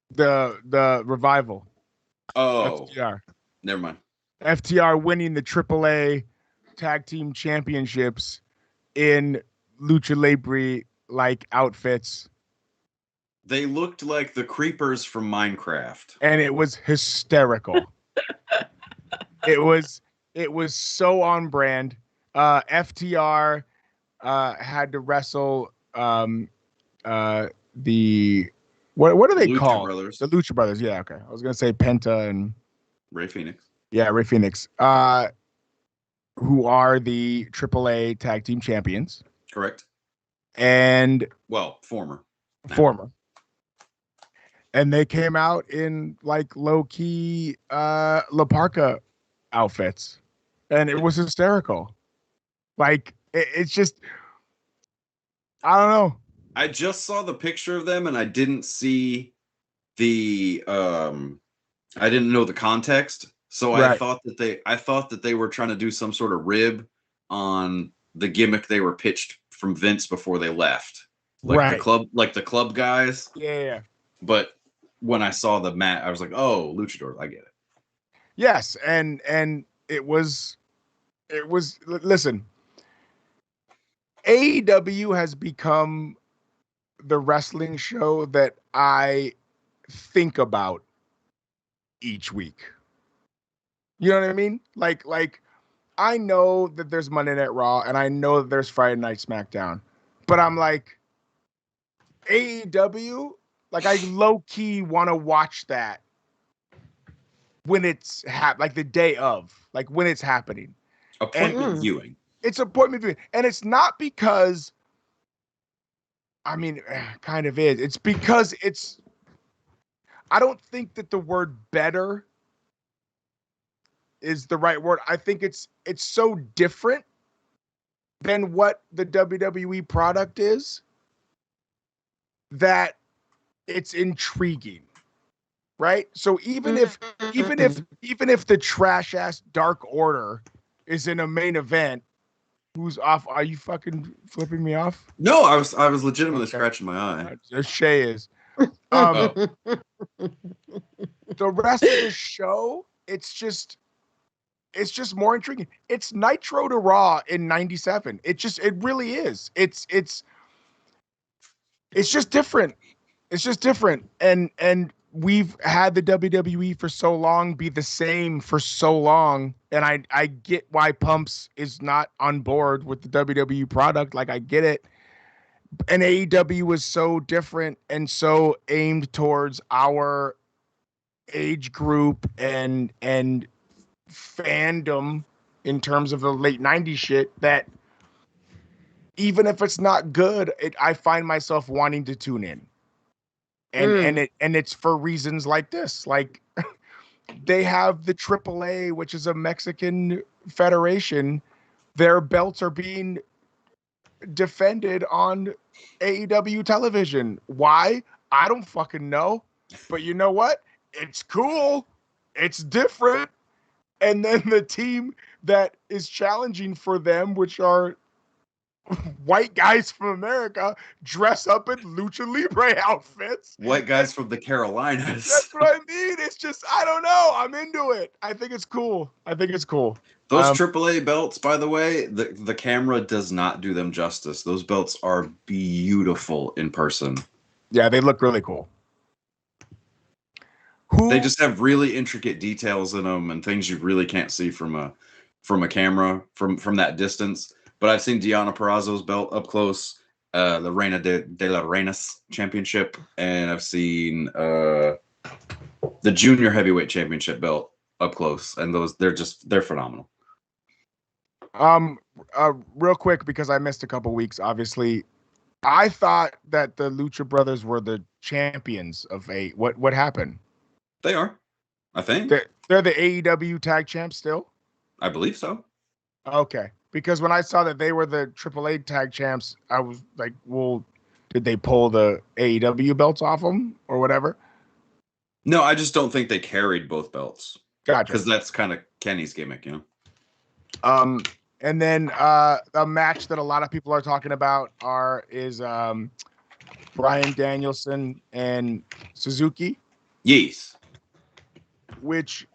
The revival. Oh, FTR. Never mind. FTR winning the AAA tag team championships in lucha libre like outfits. They looked like the creepers from Minecraft, and it was hysterical. It was so on brand. FTR had to wrestle the what are they Lucha called? Brothers. The Lucha Brothers. Yeah, okay. I was gonna say Penta and Ray Phoenix. Yeah, Ray Phoenix. Who are the AAA tag team champions? Correct. And former. And they came out in like low key La Parka outfits, and it was hysterical. Like it's just, I don't know. I just saw the picture of them, and I didn't see the I didn't know the context, so right. I thought that they were trying to do some sort of rib on the gimmick they were pitched from Vince before they left, like the club guys. Yeah. But when I saw the mat, I was like, "Oh, luchador, I get it." Yes, and it was. Listen, AEW has become the wrestling show that I think about each week. You know what I mean? Like I know that there's Monday Night Raw and I know that there's Friday Night SmackDown, but I'm like, AEW, like I low key want to watch that when it's like the day of, like when it's happening. Appointment viewing. It's appointment viewing, and it's not because, I mean, kind of is. It's because I don't think that the word better is the right word. I think it's so different than what the WWE product is that it's intriguing. Right? So even if the trash ass Dark Order is in a main event, who's off? Are you fucking flipping me off? No, I was legitimately scratching my eye. Shay is. Oh. The rest of the show, it's just more intriguing. It's Nitro to Raw in '97. It really is. It's just different. It's just different. And we've had the WWE for so long be the same for so long. And I get why Pumps is not on board with the WWE product. Like, I get it. And AEW was so different and so aimed towards our age group and fandom in terms of the late 90s shit that even if it's not good, I find myself wanting to tune in. And it's for reasons like this. Like, they have the AAA, which is a Mexican federation. Their belts are being defended on AEW television. Why? I don't fucking know. But you know what? It's cool. It's different. And then the team that is challenging for them, which are white guys from America, dress up in lucha libre outfits. White guys from the Carolinas. That's what I mean. It's just, I don't know. I'm into it. I think it's cool. Those AAA belts, by the way, the camera does not do them justice. Those belts are beautiful in person. Yeah, they look really cool. They just have really intricate details in them and things you really can't see from a camera from that distance. But I've seen Deonna Purrazzo's belt up close, the Reina de la Reinas championship, and I've seen the junior heavyweight championship belt up close, and they're phenomenal. Real quick, because I missed a couple weeks, obviously, I thought that the Lucha Brothers were the champions of what happened? They are, I think. They're the AEW tag champs still? I believe so. Okay. Because when I saw that they were the AAA tag champs, I was like, well, did they pull the AEW belts off them or whatever? No, I just don't think they carried both belts. Gotcha. Because that's kind of Kenny's gimmick, you know? And then a match that a lot of people are talking about is Bryan Danielson and Suzuki. Yes. Which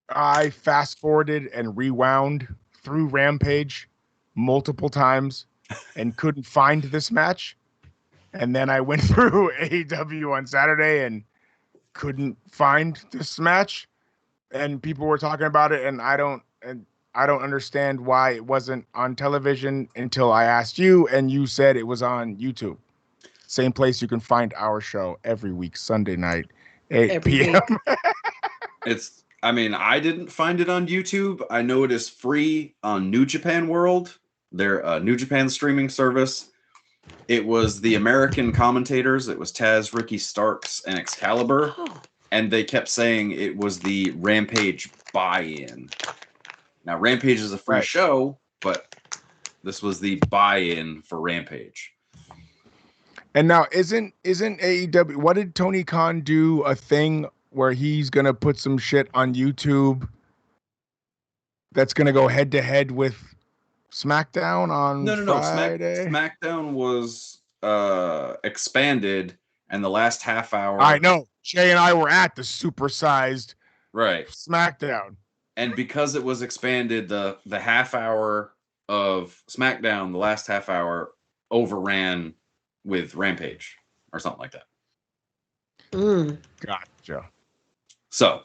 I fast forwarded and rewound through Rampage multiple times and couldn't find this match. And then I went through AEW on Saturday and couldn't find this match. And people were talking about it, and I don't understand why it wasn't on television until I asked you, and you said it was on YouTube. Same place you can find our show every week, Sunday night, 8 p.m. I didn't find it on YouTube. I know it is free on New Japan World, their New Japan streaming service. It was the American commentators. It was Taz, Ricky Starks, and Excalibur. And they kept saying it was the Rampage buy-in. Now, Rampage is a free show, but this was the buy-in for Rampage. And now, isn't AEW? What did Tony Khan do? A thing where he's gonna put some shit on YouTube that's gonna go head to head with SmackDown on Friday? SmackDown was expanded, and the last half hour. I know. Jay and I were at the supersized SmackDown. And because it was expanded, the half hour of SmackDown, the last half hour, overran with Rampage or something like that. Gotcha. So,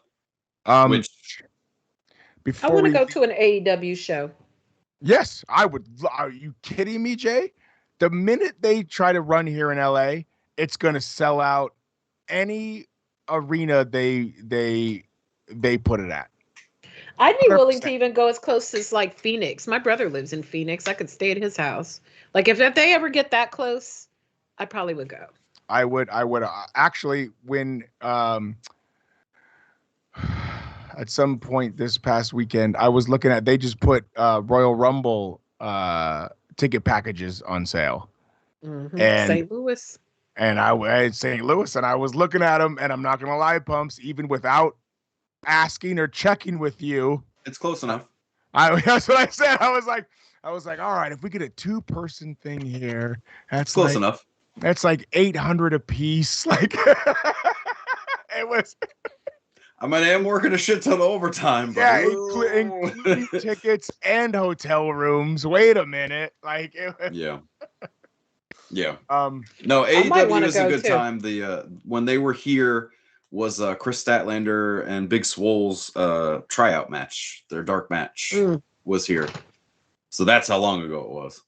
I want to go to an AEW show. Yes, I would. Are you kidding me, Jay? The minute they try to run here in LA, it's going to sell out any arena they put it at. I'd be willing to even go as close as like Phoenix. My brother lives in Phoenix. I could stay at his house. Like if they ever get that close, I probably would go. I would actually when at some point this past weekend I was looking at, they just put Royal Rumble ticket packages on sale. And St. Louis. And I was St. Louis, and I was looking at them, and I'm not gonna lie, Pumps, even without asking or checking with you, it's close enough. That's what I said. I was like, all right, if we get a 2-person thing here, that's close enough. That's like 800 a piece. Like it was. I mean, I am working a shit ton of overtime. But yeah, including tickets and hotel rooms. Wait a minute, like it was, yeah. Yeah. I No, might AEW wanna was a go good too. time. The when they were here was Chris Statlander and Big Swole's tryout match. Their dark match was here. So that's how long ago it was.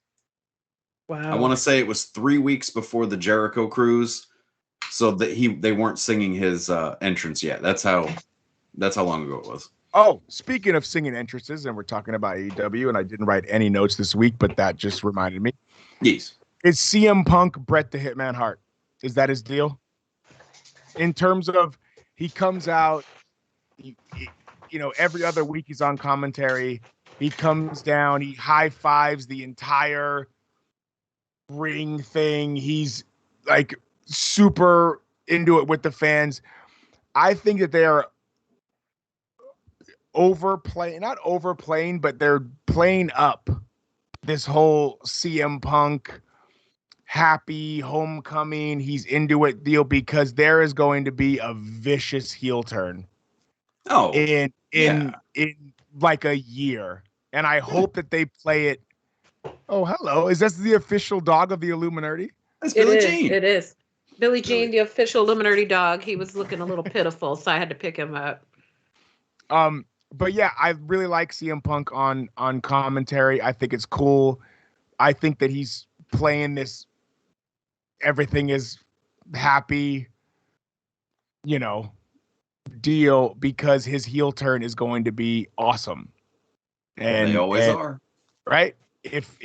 Wow. I want to say it was 3 weeks before the Jericho cruise. So that they weren't singing his entrance yet. That's how long ago it was. Oh, speaking of singing entrances, and we're talking about AEW, and I didn't write any notes this week, but that just reminded me. Yes. Is CM Punk Bret the Hitman Hart? Is that his deal? In terms of he comes out, every other week he's on commentary. He comes down, he high fives the entire ring thing. He's like super into it with the fans. I think that they are not overplaying, but they're playing up this whole CM Punk happy homecoming, he's into it deal, because there is going to be a vicious heel turn. Oh, in like a year, and I hope that they play it. Oh, hello! Is this the official dog of the Illuminerdi? That's Billie Jean. It is Billie Jean, the official Illuminerdi dog. He was looking a little pitiful, so I had to pick him up. But yeah, I really like CM Punk on commentary. I think it's cool. I think that he's playing this. Everything is happy, deal, because his heel turn is going to be awesome. And they always are, right? If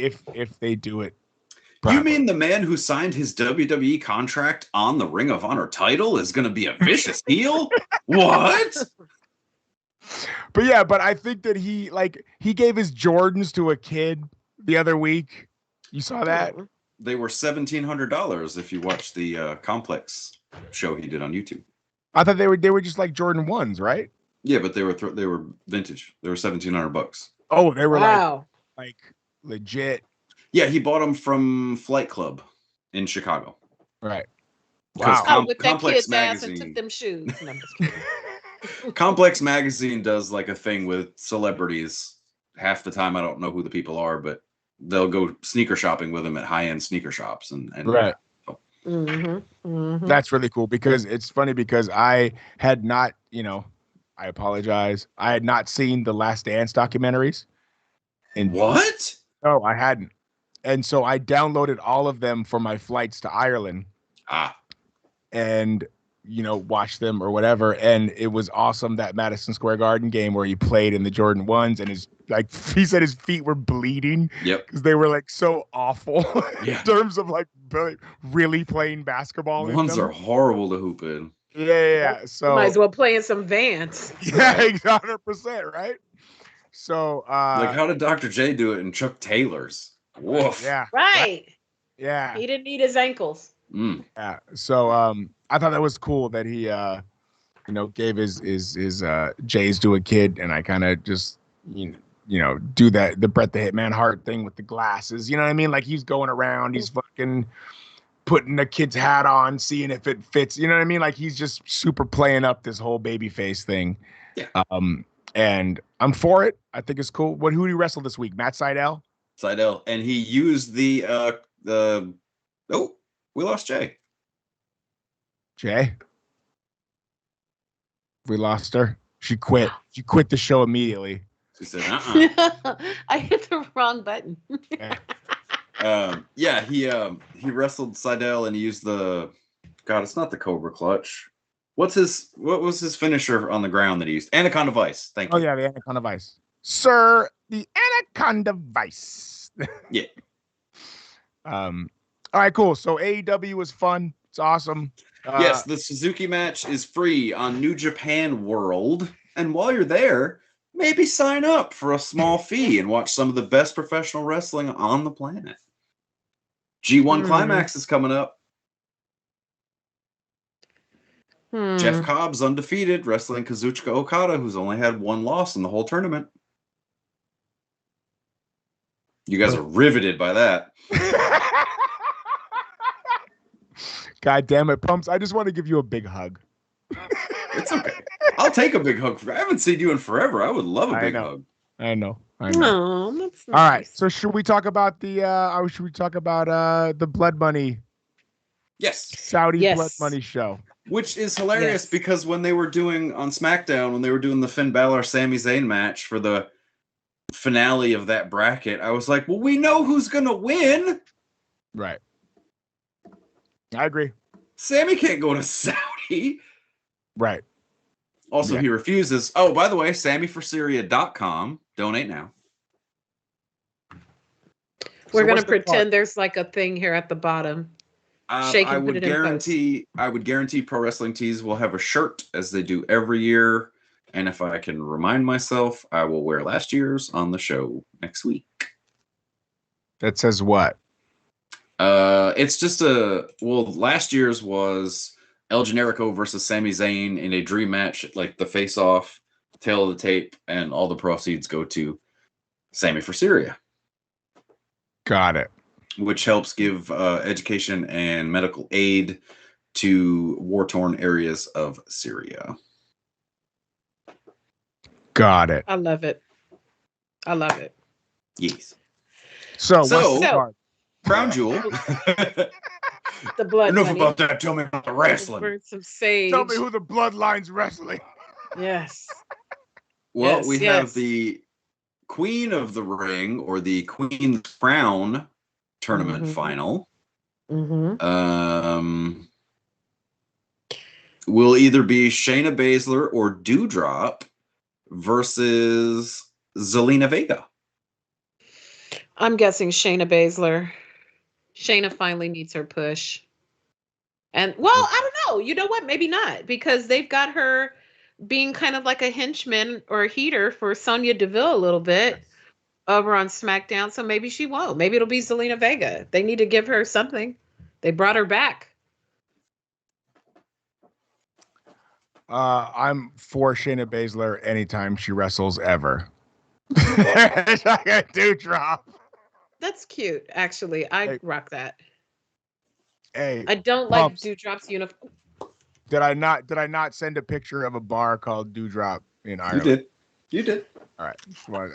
they do it. You mean the man who signed his WWE contract on the Ring of Honor title is going to be a vicious heel? What? But I think that he gave his Jordans to a kid the other week. You saw that? They were $1,700 if you watch the Complex show he did on YouTube. I thought they were just like Jordan 1s, right? Yeah, but they were vintage. They were $1,700. Oh, they were like legit. Yeah, he bought them from Flight Club in Chicago. Right. Wow. With that Complex kid's ass Magazine and took them shoes. No, I'm just kidding. Complex Magazine does like a thing with celebrities. Half the time I don't know who the people are, but they'll go sneaker shopping with them at high-end sneaker shops. And right. So. That's really cool, because it's funny, because I had not, I apologize, I had not seen the Last Dance documentaries. And what? No, I hadn't. And so I downloaded all of them for my flights to Ireland. And watch them or whatever. And it was awesome, that Madison Square Garden game where he played in the Jordan 1s, and he said his feet were bleeding. Yep. Because they were so awful in terms of really playing basketball. Ones are horrible to hoop in. Yeah. So might as well play in some Vans. Yeah, 100%, right? So how did Dr. J do it in Chuck Taylor's? Woof. Yeah. Right. Yeah. He didn't need his ankles. Yeah. So I thought that was cool that he gave his J's to a kid, and I kind of just do that, the Bret the Hitman Hart thing with the glasses. You know what I mean? Like, he's going around, he's fucking putting the kid's hat on, seeing if it fits. You know what I mean? Like, he's just super playing up this whole babyface thing. Yeah. And I'm for it. I think it's cool. Who did he wrestle this week? Matt Sydal? Sydal. And he used we lost Jay. Jay? We lost her. She quit. She quit the show immediately. She said, I hit the wrong button. He wrestled Sydal, and he used it's not the Cobra Clutch. What was his finisher on the ground that he used? Anaconda Vice. Thank you. Oh yeah, the Anaconda Vice. Sir, the Anaconda Vice. Yeah. All right, cool. So AEW was fun. It's awesome. Yes, the Suzuki match is free on New Japan World. And while you're there, maybe sign up for a small fee and watch some of the best professional wrestling on the planet. G1 Climax is coming up. Jeff Cobb's undefeated, wrestling Kazuchika Okada, who's only had one loss in the whole tournament. You guys are riveted by that. God damn it, Pumps. I just want to give you a big hug. It's okay. I'll take a big hug. I haven't seen you in forever. I would love a big hug. I know. Oh, that's nice. All right. So should we talk about the Blood Money? Yes. Saudi Blood Money show. Which is hilarious because when they were doing on SmackDown, when they were doing the Finn Balor Sami Zayn match for the finale of that bracket, I was like, well, we know who's gonna win. Right. I agree. Sammy can't go to Saudi. Right. Also, he refuses. Oh, by the way, SammyForSyria.com. Donate now. We're going to pretend there's like a thing here at the bottom. I would guarantee Pro Wrestling Tees will have a shirt as they do every year. And if I can remind myself, I will wear last year's on the show next week. That says what? It's just last year's was El Generico versus Sami Zayn in a dream match, like the face-off, tail of the tape, and all the proceeds go to Sammy for Syria. Got it. Which helps give education and medical aid to war-torn areas of Syria. Got it. I love it. Yes. So Crown Jewel. The blood. Enough about that. Tell me about the wrestling. Burn some sage. Tell me who the Bloodline's wrestling. Yes. Well, we have the Queen of the Ring or the Queen's Crown tournament final. Will either be Shayna Baszler or Doudrop versus Zelina Vega. I'm guessing Shayna Baszler. Shayna finally needs her push. And, well, I don't know. You know what? Maybe not. Because they've got her being kind of like a henchman or a heater for Sonya Deville a little bit over on SmackDown. So maybe she won't. Maybe it'll be Zelina Vega. They need to give her something. They brought her back. I'm for Shayna Baszler anytime she wrestles ever. It's like a Doudrop. That's cute, actually. I rock that. Hey, I don't like Doudrop's uniform. Did I not send a picture of a bar called Doudrop in Ireland? You did. All right.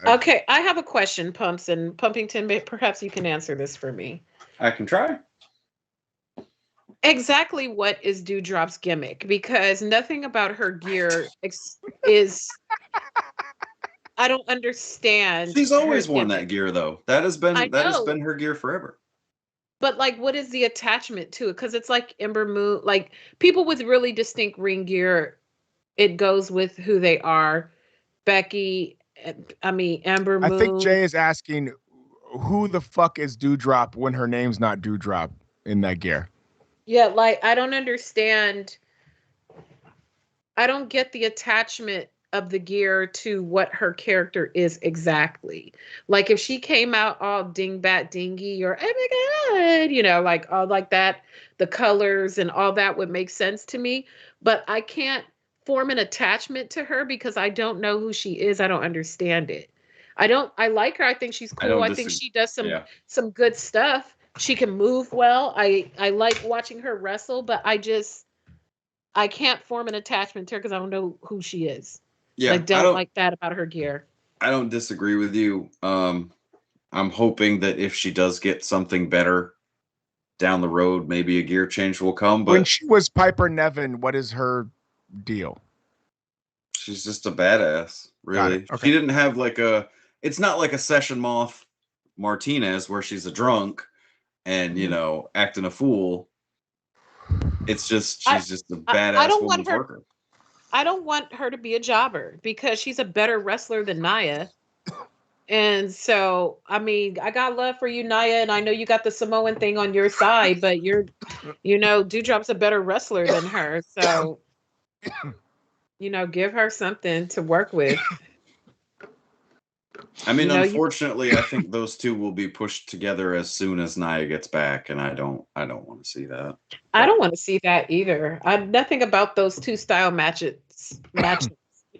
Okay, I have a question, Pumps, and Pumpington, perhaps you can answer this for me. I can try. Exactly what is Doudrop's gimmick? Because nothing about her gear is... I don't understand. She's always worn that gear, though. That has been her gear forever. But like, what is the attachment to it? Because it's like Ember Moon, like people with really distinct ring gear. It goes with who they are. Becky, Ember Moon. I think Jay is asking, who the fuck is Doudrop when her name's not Doudrop in that gear? Yeah, like I don't understand. I don't get the attachment of the gear to what her character is exactly. Like if she came out all dingbat dingy or oh my god, like all like that, the colors and all that would make sense to me. But I can't form an attachment to her because I don't know who she is. I don't understand it. I like her. I think she's cool. I think she does some good stuff. She can move well. I like watching her wrestle, but I can't form an attachment to her because I don't know who she is. Yeah, I don't like that about her gear. I don't disagree with you. I'm hoping that if she does get something better down the road, maybe a gear change will come. But when she was Piper Niven, what is her deal? She's just a badass, really. Okay. She didn't have it's not like a Session Moth Martinez where she's a drunk and, acting a fool. It's just, she's just a badass woman's worker. I don't want her to be a jobber because she's a better wrestler than Nia. And so, I mean, I got love for you, Nia, and I know you got the Samoan thing on your side, but Dewdrop's a better wrestler than her. So, give her something to work with. I mean, unfortunately, I think those two will be pushed together as soon as Nia gets back, and I don't want to see that. I don't want to see that either. Nothing about those two style matches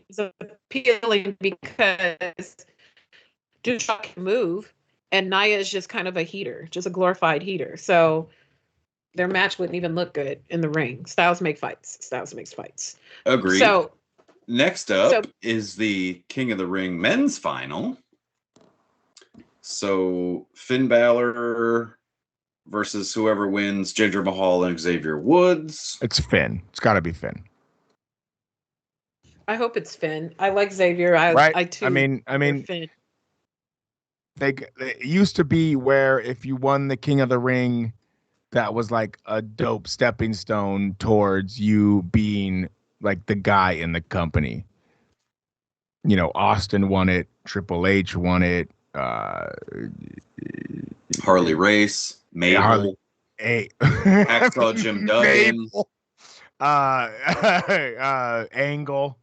is appealing because Dewdrop can move, and Nia is just kind of a heater, just a glorified heater. So their match wouldn't even look good in the ring. Styles make fights. Styles makes fights. Agreed. So next up is the King of the Ring men's final. So Finn Balor versus whoever wins, Jinder Mahal and Xavier Woods. It's Finn. It's got to be Finn. I hope it's Finn. I like Xavier. I too. I mean, Finn. It used to be where if you won the King of the Ring, that was like a dope stepping stone towards you being like the guy in the company. Austin won it. Triple H won it. Harley Race, Mabel, Hacksaw Jim Duggan, Angle,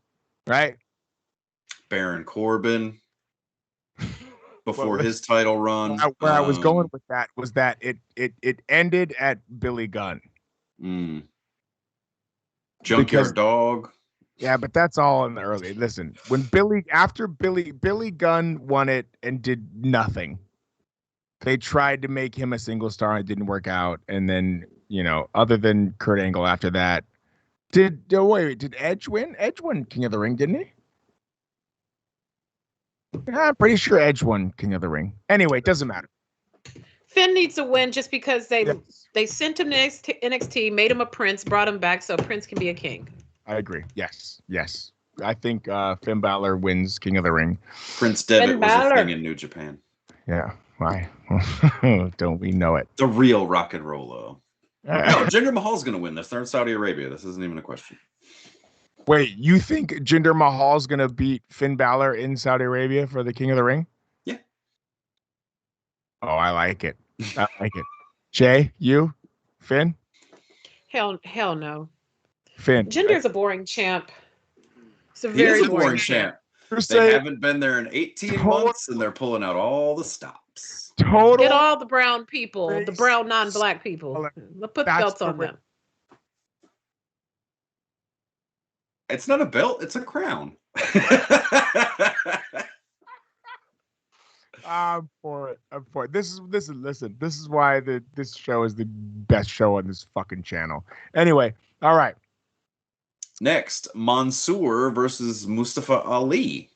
right? Baron Corbin before his title run. Where I was going with that was that it ended at Billy Gunn. Junkyard Dog. Yeah, but that's all in the early. Listen, when Billy Gunn won it and did nothing. They tried to make him a single star and it didn't work out. And then, other than Kurt Angle after that, did Edge win? Edge won King of the Ring, didn't he? I'm pretty sure Edge won King of the Ring. Anyway, it doesn't matter. Finn needs a win just because they sent him to NXT, made him a prince, brought him back so Prince can be a king. I agree. Yes. I think Finn Balor wins King of the Ring. Prince Devitt was a thing in New Japan. Yeah. Why? Don't we know it? The real rock and roll. No, Jinder Mahal's going to win this. They're in Saudi Arabia. This isn't even a question. Wait, you think Jinder Mahal's going to beat Finn Balor in Saudi Arabia for the King of the Ring? Yeah. Oh, I like it. Jay, you? Finn? Hell no. Finn. Jinder's a boring champ. It's a He very is a boring champ. They haven't been there in 18 months, and they're pulling out all the stops. Get all the brown people, the brown non-black people. Put belts on them. It's not a belt; it's a crown. I'm for it. This is why this show is the best show on this fucking channel. Anyway, all right. Next, Monsoor versus Mustapha Ali.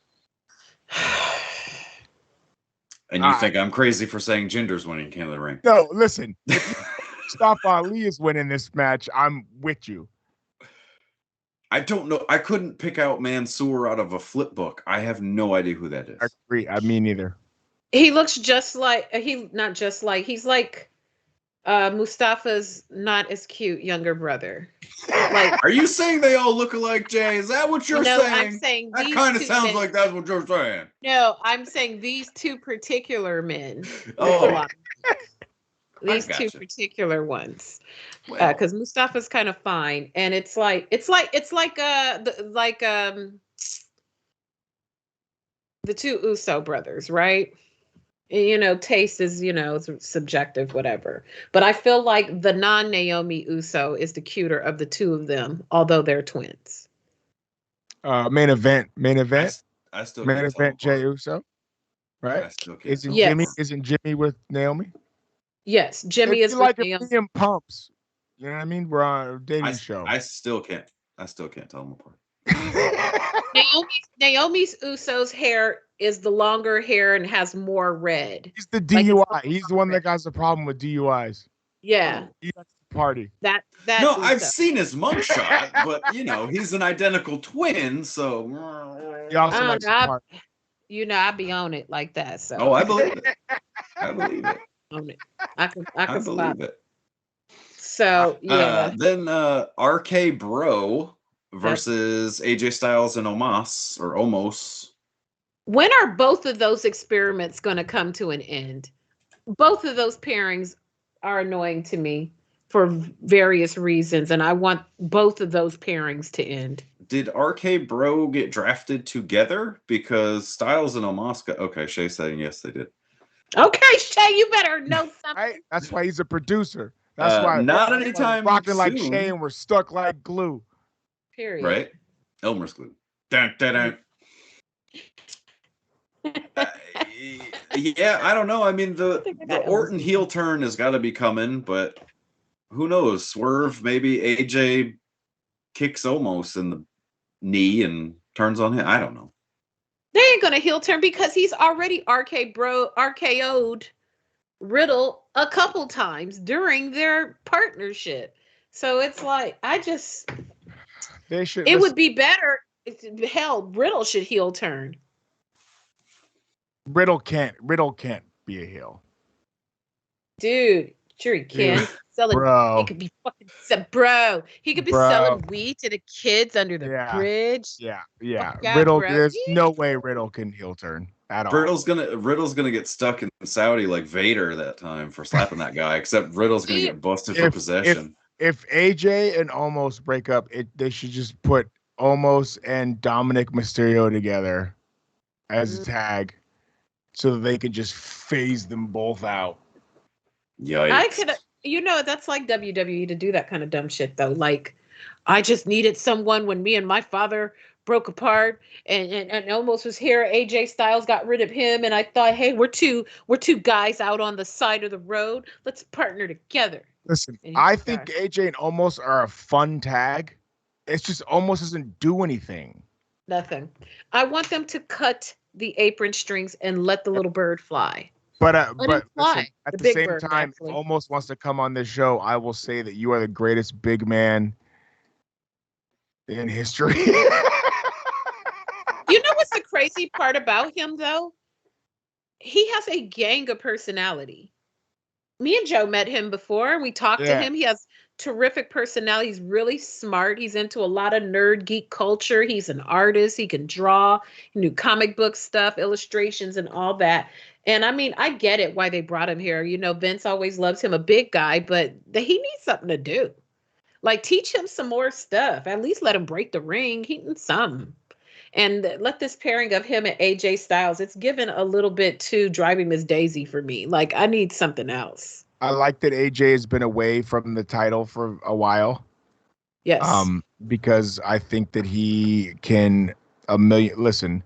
And you think I'm crazy for saying Jinder's winning King of the Ring? No, listen. If Mustapha Ali is winning this match, I'm with you. I don't know. I couldn't pick out Mansoor out of a flip book. I have no idea who that is. I agree. Me neither. He looks just like he's like Mustafa's not as cute younger brother. Like, are you saying they all look alike, Jay? Is that what you're saying? I'm saying that kind of sounds like that's what you're saying. No, I'm saying these two particular men. Oh, these two particular ones, because Mustafa's kind of fine, and it's like the two Uso brothers, right? Taste is, subjective, whatever. But I feel like the non-Naomi Uso is the cuter of the two of them, although they're twins. Main event. I still main event. Jey Uso, right? Isn't Jimmy with Naomi? Yes, Jimmy is with Naomi. Like pumps. You know what I mean? We're on a dating show. I still can't tell them apart. Naomi's Uso's hair is the longer hair and has more red. He's the DUI. He's the one that has the problem with DUIs. Yeah. He's the party. That no, Uso. I've seen his mugshot, but he's an identical twin, so He also likes to party. I be on it like that. So I believe it. I believe it. On it. I can believe it. So then RK Bro versus AJ Styles and Omos. When are both of those experiments going to come to an end? Both of those pairings are annoying to me for various reasons, and I want both of those pairings to end. Did RK Bro get drafted together? Because Styles and Omosca. Okay, Shay's saying yes, they did. Okay, Shay, you better know something. Right? That's why he's a producer. That's why not anytime rocking like soon. Shay and we're stuck like glue. Period. Right? Elmer's glue. Dun, dun, dun. Yeah, I don't know. I mean, the Orton heel turn has got to be coming, but who knows? Swerve, maybe AJ kicks Omos in the knee and turns on him. I don't know. They ain't gonna heel turn because he's already RKO'd Riddle a couple times during their partnership. So it's like They should. It would be better. Hell, Riddle should heel turn. Riddle can't be a heel. Dude, sure he can. Dude, Selling, bro. he could be fucking He could be selling weed to the kids under the bridge. Yeah. Riddle, there's no way Riddle can heel turn at all. Riddle's gonna get stuck in Saudi like Vader that time for slapping that guy. Except Riddle's gonna get busted for possession. If AJ and Omos break up, they should just put Omos and Dominic Mysterio together as a tag, so that they could just phase them both out. Yikes. That's like WWE to do that kind of dumb shit though. Like, I just needed someone when me and my father broke apart and Omos was here. AJ Styles got rid of him, and I thought, hey, we're two guys out on the side of the road. Let's partner together. Listen, I think AJ and Omos are a fun tag. It's just Omos doesn't do anything. Nothing. I want them to cut the apron strings and let the little bird fly. But listen, at the same bird, time, actually. if Omos wants to come on this show, I will say that you are the greatest big man in history. You know what's the crazy part about him, though? He has a gang of personality. Me and Joe met him before. We talked to him. He has terrific personality. He's really smart. He's into a lot of nerd geek culture. He's an artist. He can draw, new comic book stuff, illustrations, and all that. And I mean, I get it why they brought him here. Vince always loves him, a big guy, but he needs something to do. Like, teach him some more stuff. At least let him break the ring. He needs something. And let this pairing of him and AJ Styles, it's given a little bit too Driving Miss Daisy for me. Like, I need something else. I like that AJ has been away from the title for a while. Yes. Because I think that he can listen,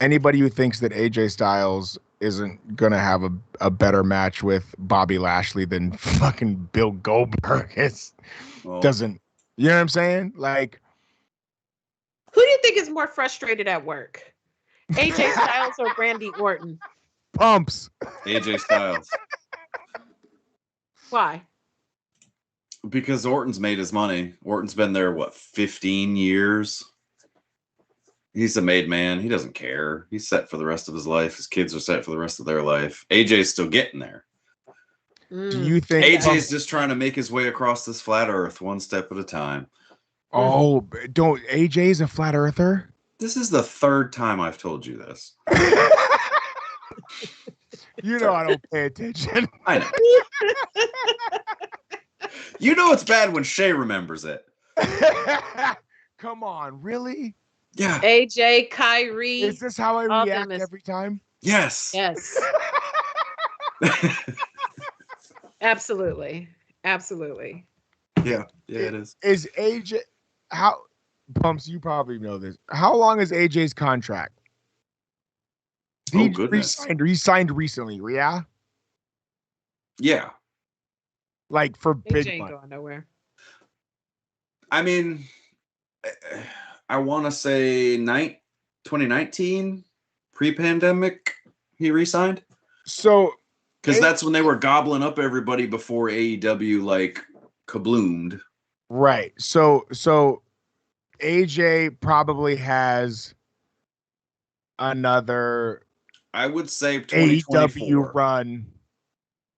anybody who thinks that AJ Styles isn't going to have a better match with Bobby Lashley than fucking Bill Goldberg doesn't, you know what I'm saying? Like, who do you think is more frustrated at work? AJ Styles or Randy Orton? Pumps. AJ Styles. Why? Because Orton's made his money. Orton's been there, 15 years? He's a made man. He doesn't care. He's set for the rest of his life. His kids are set for the rest of their life. AJ's still getting there. Do you think AJ's just trying to make his way across this flat earth one step at a time? Oh, don't. AJ's a flat earther? This is the third time I've told you this. You know I don't pay attention. I know. You know it's bad when Shay remembers it. Come on, really? Yeah. AJ, Kyrie. Is this how I react every time? Yes. Yes. Absolutely. Absolutely. Yeah, it is. Is AJ Bumps, you probably know this. How long is AJ's contract? Goodness. He signed recently, yeah? Yeah. Like for AJ big ain't money. going nowhere. I mean, I want to say 2019, pre-pandemic, he re-signed. So, because that's when they were gobbling up everybody before AEW like kabloomed. Right. So AJ probably has another, I would say, AEW run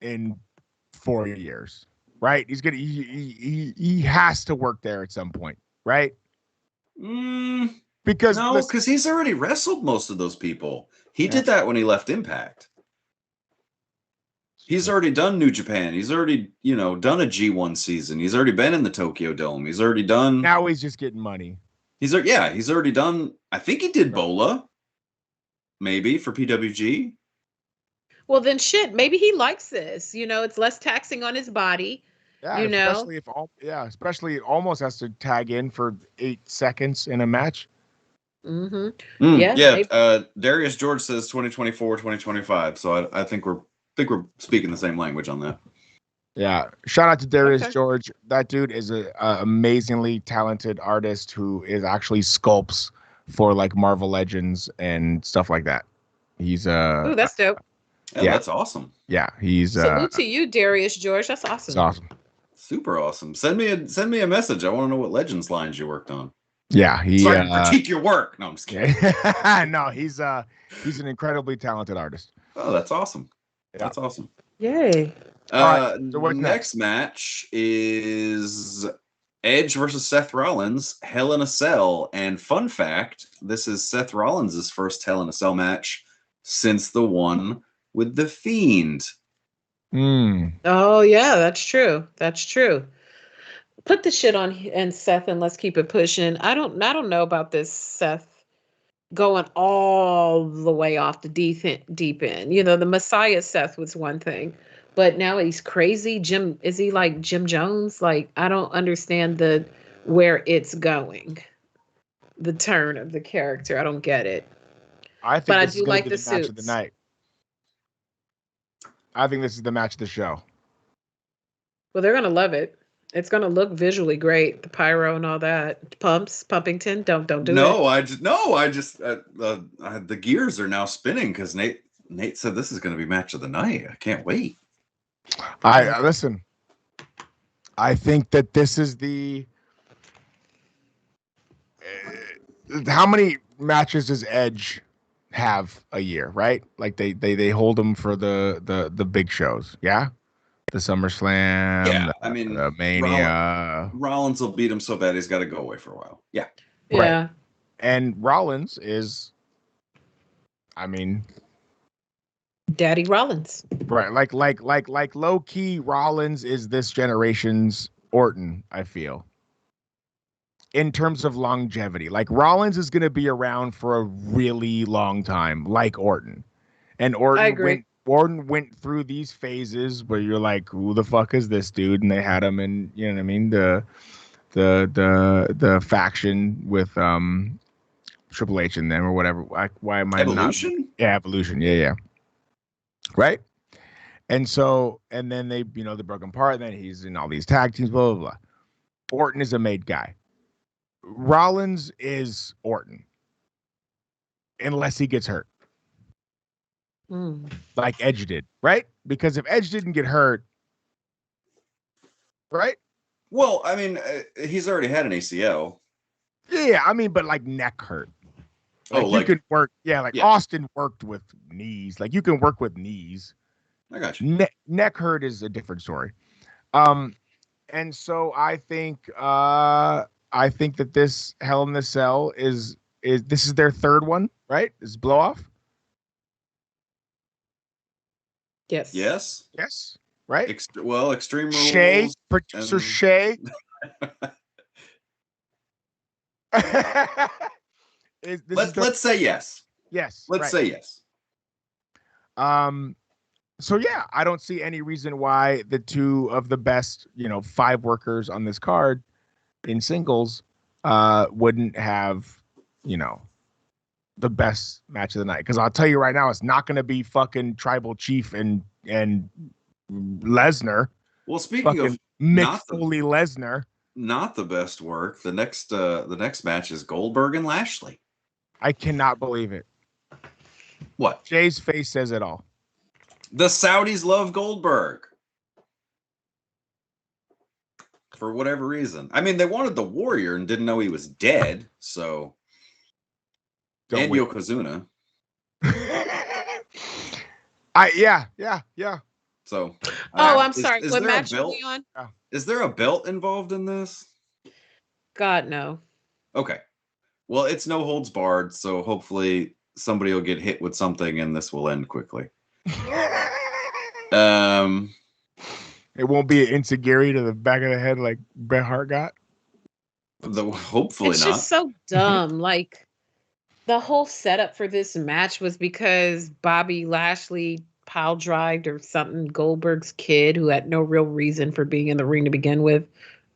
in 4 years. Right? He has to work there at some point, right? Because because he's already wrestled most of those people. He did that when he left Impact. He's already done New Japan. He's already, done a G1 season. He's already been in the Tokyo Dome. He's already done. Now he's just getting money. He's already done. I think he did Bola, maybe for PWG. Well, then shit. Maybe he likes this. It's less taxing on his body. Yeah, especially almost has to tag in for 8 seconds in a match. Yeah. Darius George says 2024, 2025. So I think we're speaking the same language on that. Yeah. Shout out to Darius George. That dude is a amazingly talented artist who is actually sculpts for like Marvel Legends and stuff like that. He's Ooh, that's dope. Yeah, that's awesome. Yeah, he's salute to you, Darius George. That's awesome. It's awesome. Super awesome. Send me a message. I want to know what Legends lines you worked on. Yeah, so I can critique your work. No, I'm just kidding. No, he's an incredibly talented artist. Oh, that's awesome. Yeah. That's awesome. Yay. So next match is Edge versus Seth Rollins, Hell in a Cell. And fun fact, this is Seth Rollins' first Hell in a Cell match since the one with The Fiend. Oh, yeah, that's true. That's true. Put the shit on and Seth and let's keep it pushing. I don't know about this Seth going all the way off the deep end. The Messiah Seth was one thing, but now he's crazy. Is he like Jim Jones? Like, I don't understand where it's going. The turn of the character. I don't get it. But I do like the suits. Match of the night. I think this is the match of the show. Well, they're gonna love it. It's gonna look visually great. The pyro and all that. Pumpington. Don't do it. The gears are now spinning because Nate said this is gonna be match of the night. I can't wait. Listen. I think that this is the. How many matches does Edge have a year, right? Like they hold them for the big shows, yeah? The SummerSlam, the Mania. Rollins will beat him so bad he's got to go away for a while. Yeah. Yeah. Right. And Rollins is, Daddy Rollins. Right. Like low key Rollins is this generation's Orton, I feel. In terms of longevity, like Rollins is going to be around for a really long time, like Orton. And Orton went through these phases where you're like, who the fuck is this dude? And they had him in, the faction with Triple H in them or whatever. Why am I Evolution? Evolution. Yeah. Right. And then they, the broken part, and then he's in all these tag teams, blah, blah, blah. Orton is a made guy. Rollins is Orton. Unless he gets hurt. Like Edge did, right? Because if Edge didn't get hurt, right? Well, he's already had an ACL. Yeah, but like neck hurt. You can work. Yeah, Austin worked with knees. Like you can work with knees. I got you. Neck hurt is a different story. And so I think that this Hell in the Cell is this is their third one, right? This is blow off. Yes. Right. Extreme Rules. Shay, producer Shay. Let's say yes. Yes. Let's say yes. So yeah, I don't see any reason why the two of the best, 5 workers on this card in singles wouldn't have, the best match of the night. Because I'll tell you right now, it's not going to be fucking Tribal Chief and Lesnar. Well, speaking of Mick Foley Lesnar, not the best work. The next match is Goldberg and Lashley. I cannot believe it. What? Jay's face says it all. The Saudis love Goldberg. For whatever reason. They wanted the Warrior and didn't know he was dead, so... And Yokozuna. Yeah. So... I'm sorry. What match are we on? Is there a belt involved in this? God, no. Okay. Well, it's no holds barred, so hopefully somebody will get hit with something and this will end quickly. It won't be an enziguri to the back of the head like Bret Hart got. Hopefully It's not. just so dumb. Like, the whole setup for this match was because Bobby Lashley pile drived or something Goldberg's kid who had no real reason for being in the ring to begin with.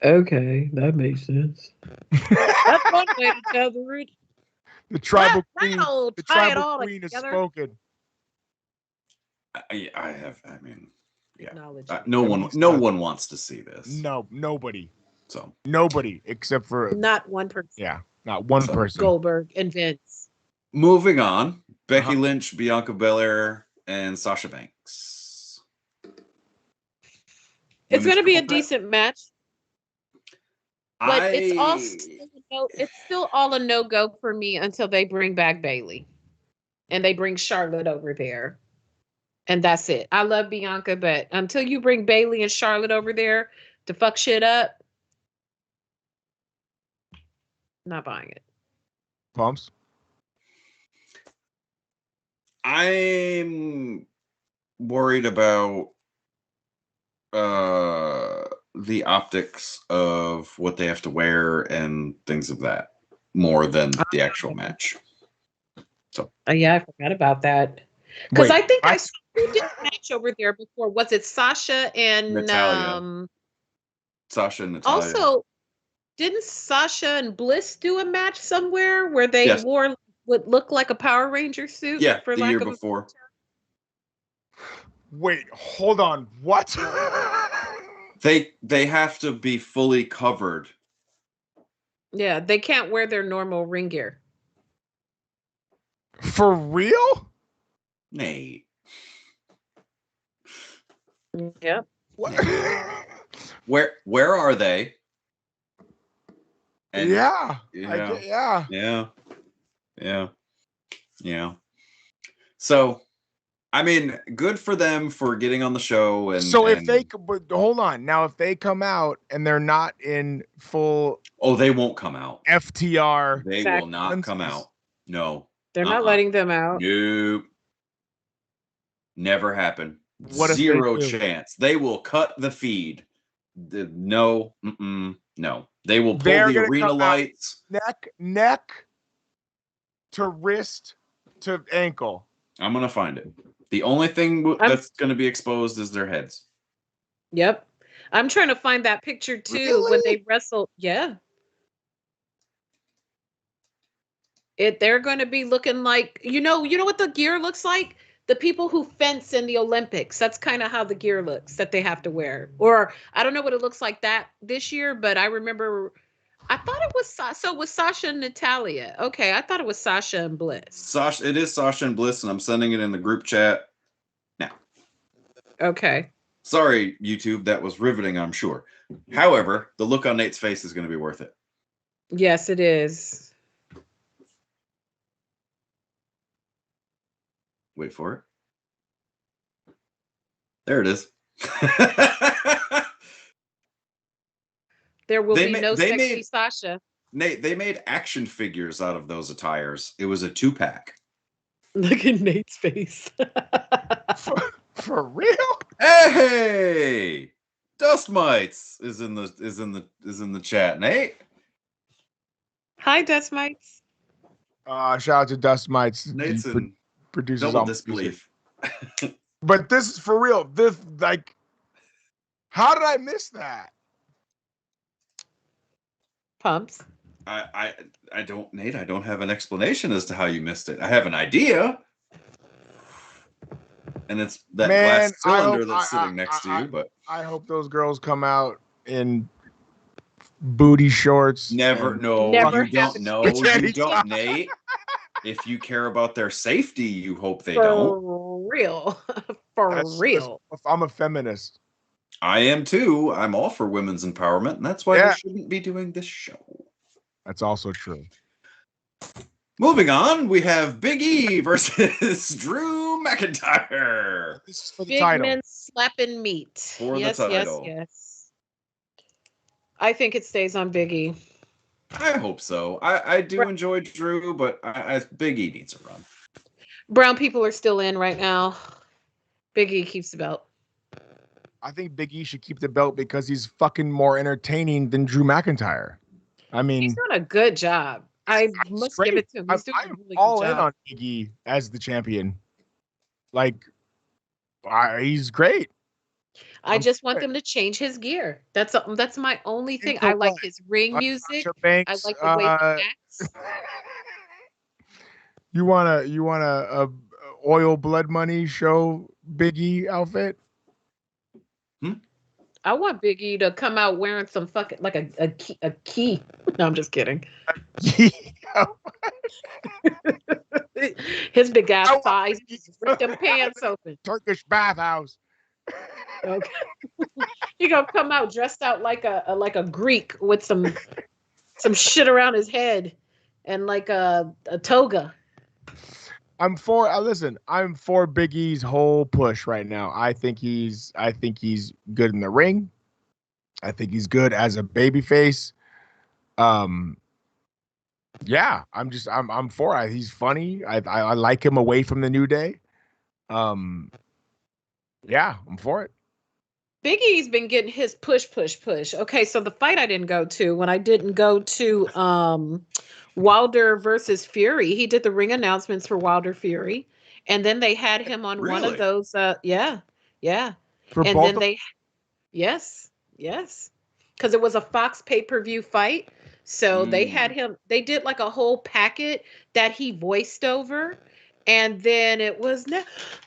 Okay, that makes sense. That's one way to tell the root. The tribal queen. Rattle, The tie it tribal all queen has together. spoken. Knowledge. No one wants to see this. No, nobody. So nobody except for Not one person. Yeah, not one person. Goldberg and Vince. Moving on, Becky Lynch, Bianca Belair, and Sasha Banks. It's going to be a decent match. But it's still all a no-go for me until they bring back Bayley. And they bring Charlotte over there. And that's it. I love Bianca, but until you bring Bayley and Charlotte over there to fuck shit up, not buying it. Pumps? I'm worried about the optics of what they have to wear and things of that more than the actual match. So yeah, I forgot about that. Because I think I saw who did a match over there before. Was it Sasha and Natalya? Sasha and Natalya. Also, didn't Sasha and Bliss do a match somewhere where they wore what looked like a Power Ranger suit? Yeah, for the year before. Wait, hold on. What? They have to be fully covered. Yeah, they can't wear their normal ring gear. For real? Nate. Yep. What? Where are they? And yeah. So, I mean, good for them for getting on the show. And so if they, but hold on, now if they come out and they're not in full, they won't come out. FTR, they will not come out. No, they're not letting them out. Nope, never happen. What Zero chance. They will cut the feed. No. They will pull the arena lights. Neck to wrist to ankle. I'm gonna find it. The only thing that's gonna be exposed is their heads. Yep. I'm trying to find that picture too when they wrestle. Yeah. They're going to be looking like, you know what the gear looks like? The people who fence in the Olympics. That's kind of how the gear looks that they have to wear. Or I don't know what it looks like that this year, but I remember, I thought it was Sasha and Natalya. Okay, I thought it was Sasha and Bliss. It is Sasha and Bliss, and I'm sending it in the group chat now. Okay. Sorry, YouTube, that was riveting, I'm sure. However, the look on Nate's face is going to be worth it. Yes, it is. Wait for it. There it is. There will be no sexy Sasha. Nate, they made action figures out of those attires. It was a 2-pack. Look at Nate's face. For real? Hey! Dust Mites is in the chat, Nate. Hi, Dust Mites. Shout out to Dust Mites. Nate's in produces double disbelief. But this is for real. This, like, how did I miss that? Pumps. I don't, Nate, I don't have an explanation as to how you missed it. I have an idea. And it's that glass cylinder that's sitting next to you, but I hope those girls come out in booty shorts. Never happened. You don't, Nate. If you care about their safety, you hope they don't. For real. For real. I'm a feminist. I am too. I'm all for women's empowerment, and that's why we shouldn't be doing this show. That's also true. Moving on, we have Big E versus Drew McIntyre. This is for the Big title. men slapping meat. For the title. Yes. I think it stays on Big E. I hope so. I do enjoy Drew, but Big E needs a run. Brown people are still in right now. Big E keeps the belt. I think Big E should keep the belt because he's fucking more entertaining than Drew McIntyre. I mean, he's done a good job. I must give it to him. He's doing a really all good in job. on Big E as the champion. Like, he's great. I just want them to change his gear. That's my only thing. I like his ring music. I like the way he acts. You want a oil blood money show Big E outfit? I want Big E to come out wearing some fucking like a key. No, I'm just kidding. His big ass thighs, rip them pants open. Turkish bathhouse. Okay. He gonna come out dressed out like a Greek with some shit around his head and like a toga. I'm for Big E's whole push right now. I think he's good in the ring. I think he's good as a babyface. Yeah, I'm for it. He's funny. I like him away from the New Day. Yeah, I'm for it. Big E's been getting his push. Okay, so the fight I didn't go to, when I didn't go to Wilder versus Fury, he did the ring announcements for Wilder Fury, and then they had him on one of those. Yeah. For and both then they, yes, because it was a Fox pay-per-view fight, so they had him. They did like a whole packet that he voiced over. And then it was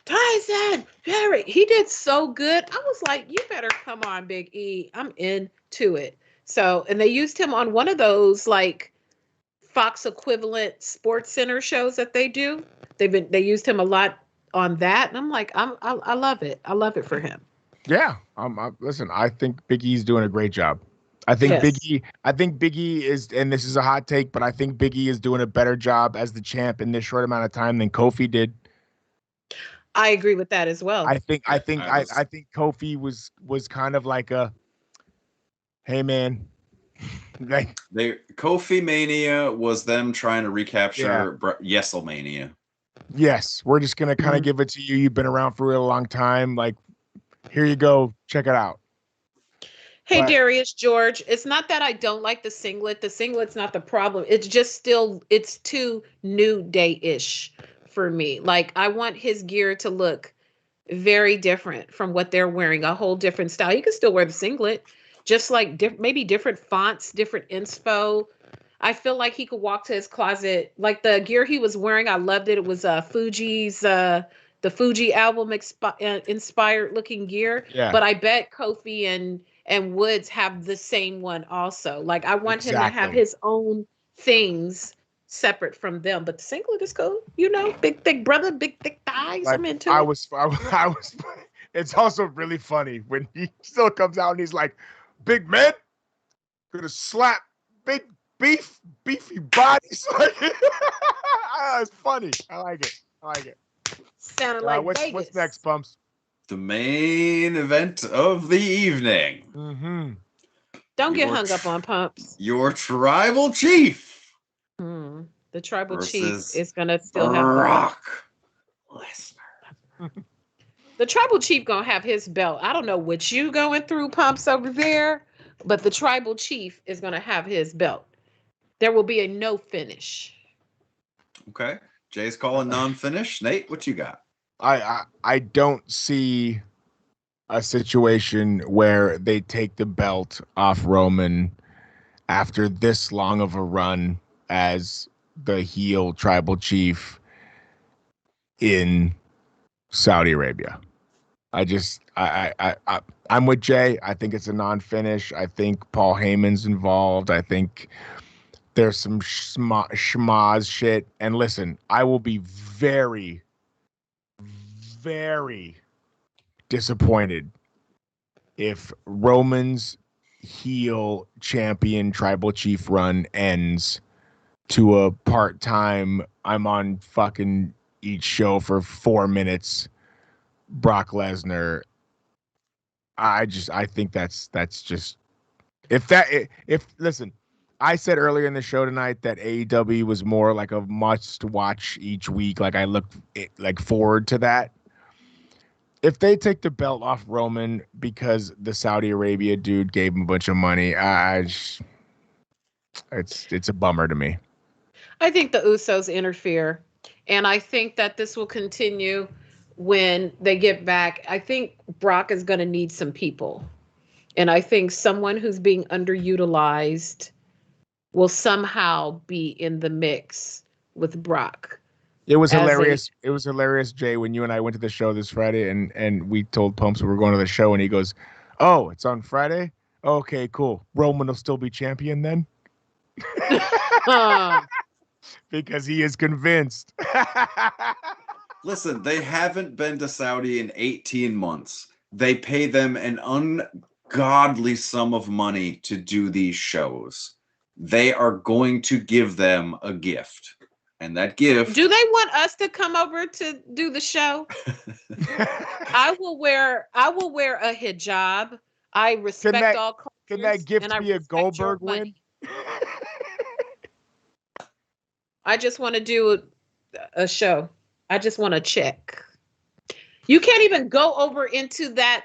Tyson Fury. He did so good. I was like, you better come on, Big E. I'm into it. So, and they used him on one of those like Fox equivalent Sports Center shows that they do. They used him a lot on that, and I'm like, I love it. I love it for him. Yeah. Listen, I think Big E's doing a great job. I think Big E is, and this is a hot take, but I think Big E is doing a better job as the champ in this short amount of time than Kofi did. I agree with that as well. I think Kofi was kind of like a, hey man, like Kofi Mania was them trying to recapture Yeselmania. Yes, we're just gonna kind of give it to you. You've been around for a long time. Like, here you go, check it out. Hey, Darius George, it's not that I don't like the singlet. The singlet's not the problem. It's just it's too New Day-ish for me. Like, I want his gear to look very different from what they're wearing, a whole different style. You can still wear the singlet, just like maybe different fonts, different inspo. I feel like he could walk to his closet. Like the gear he was wearing, I loved it. It was Fuji's, the Fuji album inspired looking gear. Yeah. But I bet Kofi and Woods have the same one also. Like, I want him to have his own things separate from them. But the singlet is cool. You know, big thick brother, big thick thighs. Like, I'm into it. I was. It's also really funny when he still comes out and he's like, "Big man, gonna slap big beefy bodies." It's funny. I like it. Sounded like Vegas. What's next, Pumps? The main event of the evening. Mm-hmm. Don't get hung up on Pumps. Your tribal chief. The tribal chief is gonna still have Brock Lesnar. The tribal chief gonna have his belt. I don't know what you going through, Pumps, over there, but the tribal chief is gonna have his belt. There will be a no finish. Okay. Jay's calling non-finish. Nate, what you got? I don't see a situation where they take the belt off Roman after this long of a run as the heel tribal chief in Saudi Arabia. I'm with Jay. I think it's a non-finish. I think Paul Heyman's involved. I think there's some schmaz shit. And listen, I will be very, very disappointed if Roman's heel champion tribal chief run ends to a part-time, I'm on fucking each show for 4 minutes, Brock Lesnar. I think that's just, listen, I said earlier in the show tonight that AEW was more like a must watch each week. Like I look forward to that. If they take the belt off Roman because the Saudi Arabia dude gave him a bunch of money, it's a bummer to me. I think the Usos interfere, and I think that this will continue when they get back. I think Brock is going to need some people, and I think someone who's being underutilized will somehow be in the mix with Brock. It was hilarious. It was hilarious, Jay, when you and I went to the show this Friday, and we told Pumps we were going to the show, and he goes, "Oh, it's on Friday? Okay, cool. Roman will still be champion then." Because he is convinced. Listen, they haven't been to Saudi in 18 months. They pay them an ungodly sum of money to do these shows. They are going to give them a gift. And that gift... Do they want us to come over to do the show? I will wear a hijab. I respect all cultures. Can that gift be a Goldberg win? I just want to do a show. I just want to check. You can't even go over into that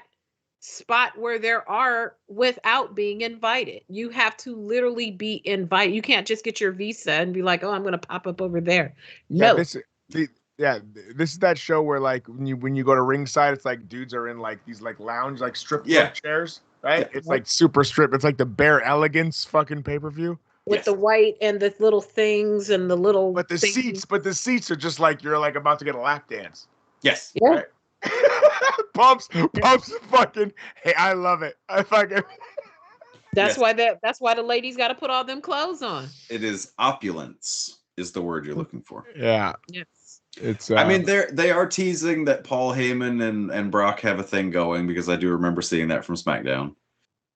spot where there are without being invited. You have to literally be invited. You can't just get your visa and be like, "Oh, I'm going to pop up over there." No. This is that show where like when you go to ringside, it's like dudes are in like these like lounge like strip club chairs, right? Yeah. It's like super strip. It's like the Bare Elegance fucking pay-per-view. With the white and the little things and the little the seats are just like you're like about to get a lap dance. Yes. Yeah. Right? Pumps fucking hey, I love it. I fucking That's why the ladies got to put all them clothes on. It is opulence is the word you're looking for. Yeah. Yes. It's I mean they are teasing that Paul Heyman and Brock have a thing going because I do remember seeing that from SmackDown.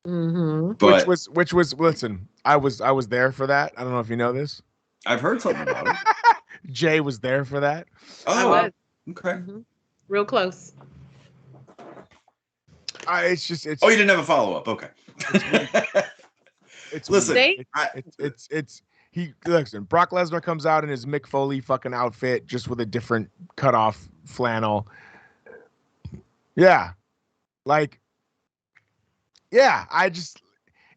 Mm-hmm. But which was listen, I was there for that. I don't know if you know this. I've heard something about it. Jay was there for that. Oh, I was. Okay. Mm-hmm. Real close. It's you didn't have a follow-up. Okay. Listen, Brock Lesnar comes out in his Mick Foley fucking outfit just with a different cutoff flannel. Yeah. Like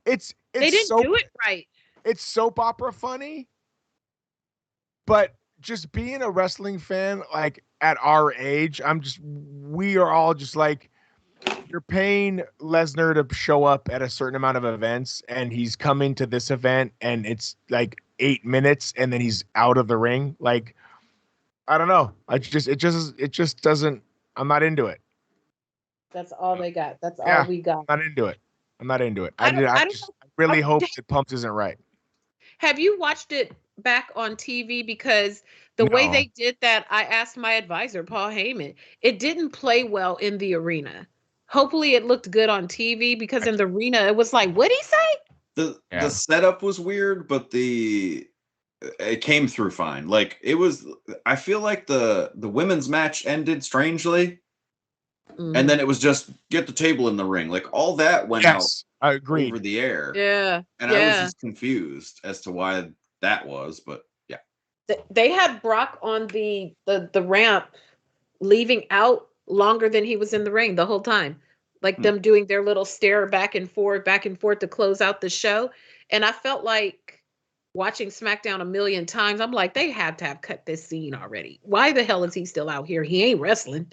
it's they didn't do it right. It's soap opera funny, but just being a wrestling fan, like at our age, we are all just like, you're paying Lesnar to show up at a certain amount of events, and he's coming to this event, and it's like 8 minutes, and then he's out of the ring. Like, I don't know. It just doesn't. I'm not into it. That's all they got. That's all we got. I'm not into it. I really hope that Pumps isn't right. Have you watched it back on TV? Because the way they did that, I asked my advisor, Paul Heyman, it didn't play well in the arena. Hopefully it looked good on TV, because in the arena, it was like, what'd he say? The setup was weird, but it came through fine. Like I feel like the women's match ended strangely. Mm-hmm. And then it was just get the table in the ring. Like all that went out. I agree. Over the air. Yeah. And I was just confused as to why that was, but yeah. They had Brock on the ramp leaving out longer than he was in the ring the whole time. Like them doing their little stare back and forth to close out the show. And I felt like watching SmackDown a million times, I'm like, they had to have cut this scene already. Why the hell is he still out here? He ain't wrestling.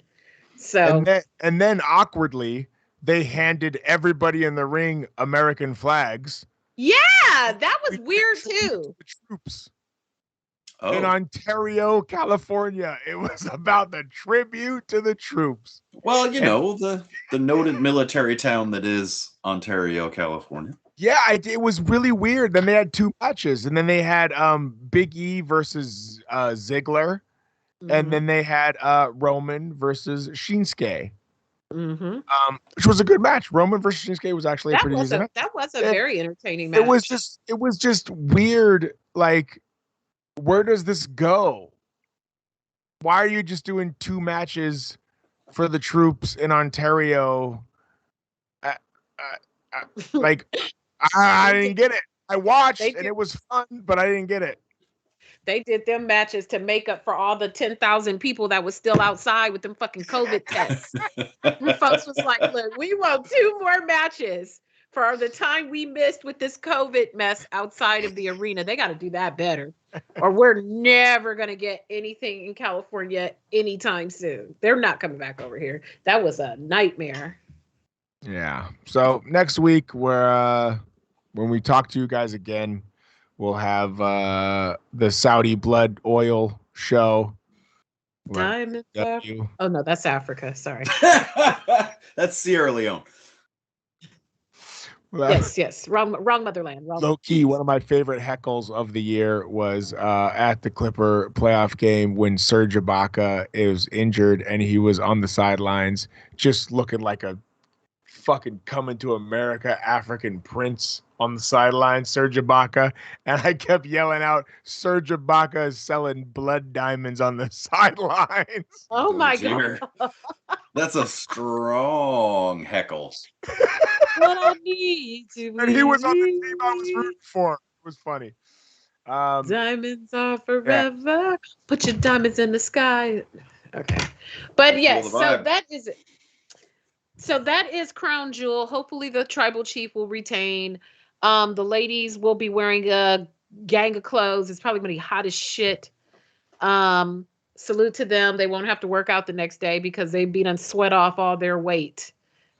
So and then awkwardly, they handed everybody in the ring American flags. Yeah, that was weird too. The troops in Ontario, California. It was about the tribute to the troops. Well, the noted military town that is Ontario, California. Yeah, it was really weird. Then they had 2 matches, and then they had Big E versus Ziggler. Mm-hmm. And then they had Roman versus Shinsuke, which was a good match. Roman versus Shinsuke was actually a pretty decent match. That was a very entertaining match. It was just weird. Like, where does this go? Why are you just doing 2 matches for the troops in Ontario? I didn't get it. I watched They and did- it was fun, but I didn't get it. They did them matches to make up for all the 10,000 people that was still outside with them fucking COVID tests. Them folks was like, look, we want 2 more matches for the time we missed with this COVID mess outside of the arena. They got to do that better. Or we're never going to get anything in California anytime soon. They're not coming back over here. That was a nightmare. Yeah. So next week, when we talk to you guys again, we'll have the Saudi blood oil show. Diamond. W. Oh, no, that's Africa. Sorry. That's Sierra Leone. Yes. Wrong motherland. Low key, one of my favorite heckles of the year was at the Clipper playoff game when Serge Ibaka is injured and he was on the sidelines just looking like a fucking coming to America African prince on the sidelines, Serge Ibaka. And I kept yelling out, Serge Ibaka is selling blood diamonds on the sidelines. Oh my dear. God. That's a strong heckle. What I need to And he was on the team I was rooting for. It was funny. Diamonds are forever. Put your diamonds in the sky. Okay. But yes, the so vibe. that is Crown Jewel. Hopefully the tribal chief will retain. The ladies will be wearing a gang of clothes. It's probably gonna be hot as shit. Salute to them. They won't have to work out the next day because they've been sweat off all their weight,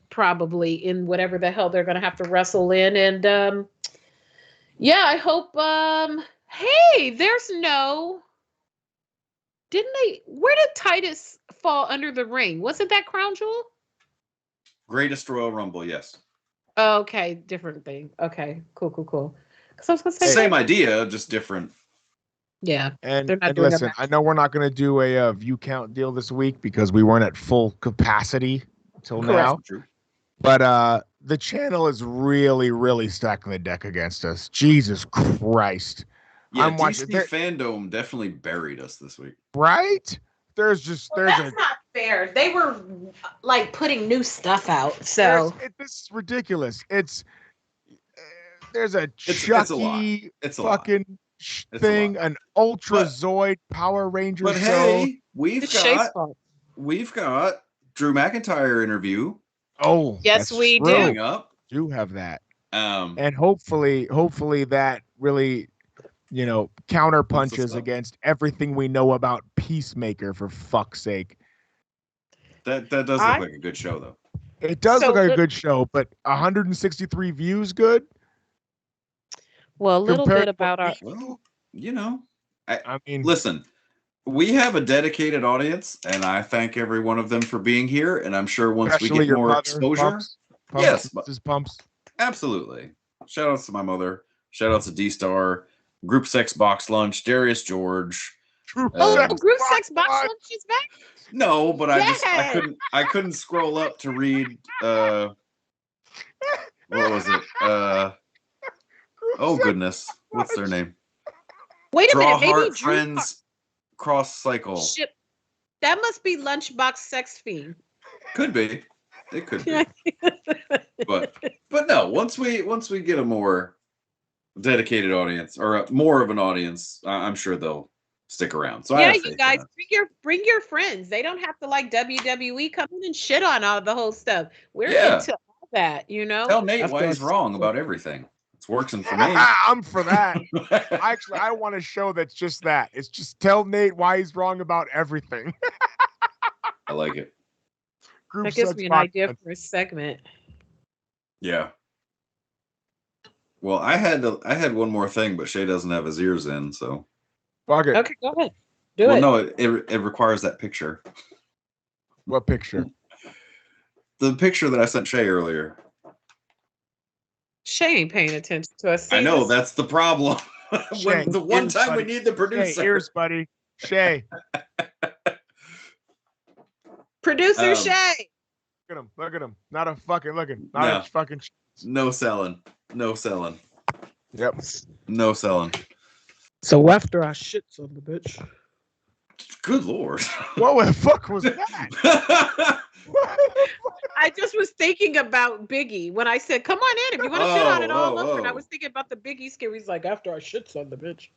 probably in whatever the hell they're gonna have to wrestle in. And yeah, I hope hey, there's no where did Titus fall under the ring? Wasn't that Crown Jewel? Greatest Royal Rumble, yes. Oh, okay, different thing. Okay, cool. Because I was gonna say Same idea, just different. Yeah, And, they're not and doing listen, that. I know we're not going to do a view count deal this week because we weren't at full capacity until now. True. But the channel is really, really stacking the deck against us. Jesus Christ. Yeah, I'm watching DC Fandom definitely buried us this week. Right? That's not fair. They were like putting new stuff out, so this is ridiculous. There's a It's a Chucky lot. It's a fucking It's a thing, lot. an Ultra Zoid Power Ranger But show. hey, we've it's Shay's got fault. Drew McIntyre interview Oh, Yes, that's we true. coming up. Do have that. And Hopefully that really, counter Bumps us punches up. against everything we know about Peacemaker, for fuck's sake. that does look like a good show, though. It does So look like a the- good show, but 163 views good? Well, a little Compared bit to what about our Well, I mean, listen, we have a dedicated audience, and I thank every one of them for being here. And I'm sure once we especially get your more mother, exposure, Pumps, Yes, Mrs. Pumps. absolutely. Shout outs to my mother. Shout outs to D Star, Group Sex Box Lunch, Darius George. True group sex sex box box lunch is back. No, but Yes! I couldn't scroll up to read what was it? Oh goodness. What's their name? Wait a Draw minute, maybe Heart Drew Friends Cross Cycle. Ship. That must be Lunchbox Sex Fiend. Could be. It could be. But no, once we get a more dedicated audience or more of an audience, I'm sure they'll stick around. So I yeah, have you faith in guys that. bring your friends. They don't have to like WWE come in and shit on all the whole stuff. We're Yeah. into all that, you know. Tell Nate After why he's I- wrong about everything. It's working for me. I'm for that. I want a show that's just that. It's just tell Nate why he's wrong about everything. I like it. Group That gives sex me an box idea lunch. for a segment. Yeah. Well, I had one more thing, but Shay doesn't have his ears in, so. Fuck it. Okay, go ahead. Do Well, it. no, it requires that picture. What picture? The picture that I sent Shay earlier. Shay ain't paying attention to us. I know See, that's the problem. Shay, when the one ears, time we buddy. need the producer. Hey, ears, buddy. Shay. Producer Um, Shay. Look at him. Not a fucking looking. Not No. a fucking. No selling. No selling. Yep. No selling. So after I shit on the bitch. Good lord. What the fuck was that? I just was thinking about Biggie when I said, "Come on in if you want to shit on it all over." And I was thinking about the Biggie scare. He's like, "After I shits on the bitch."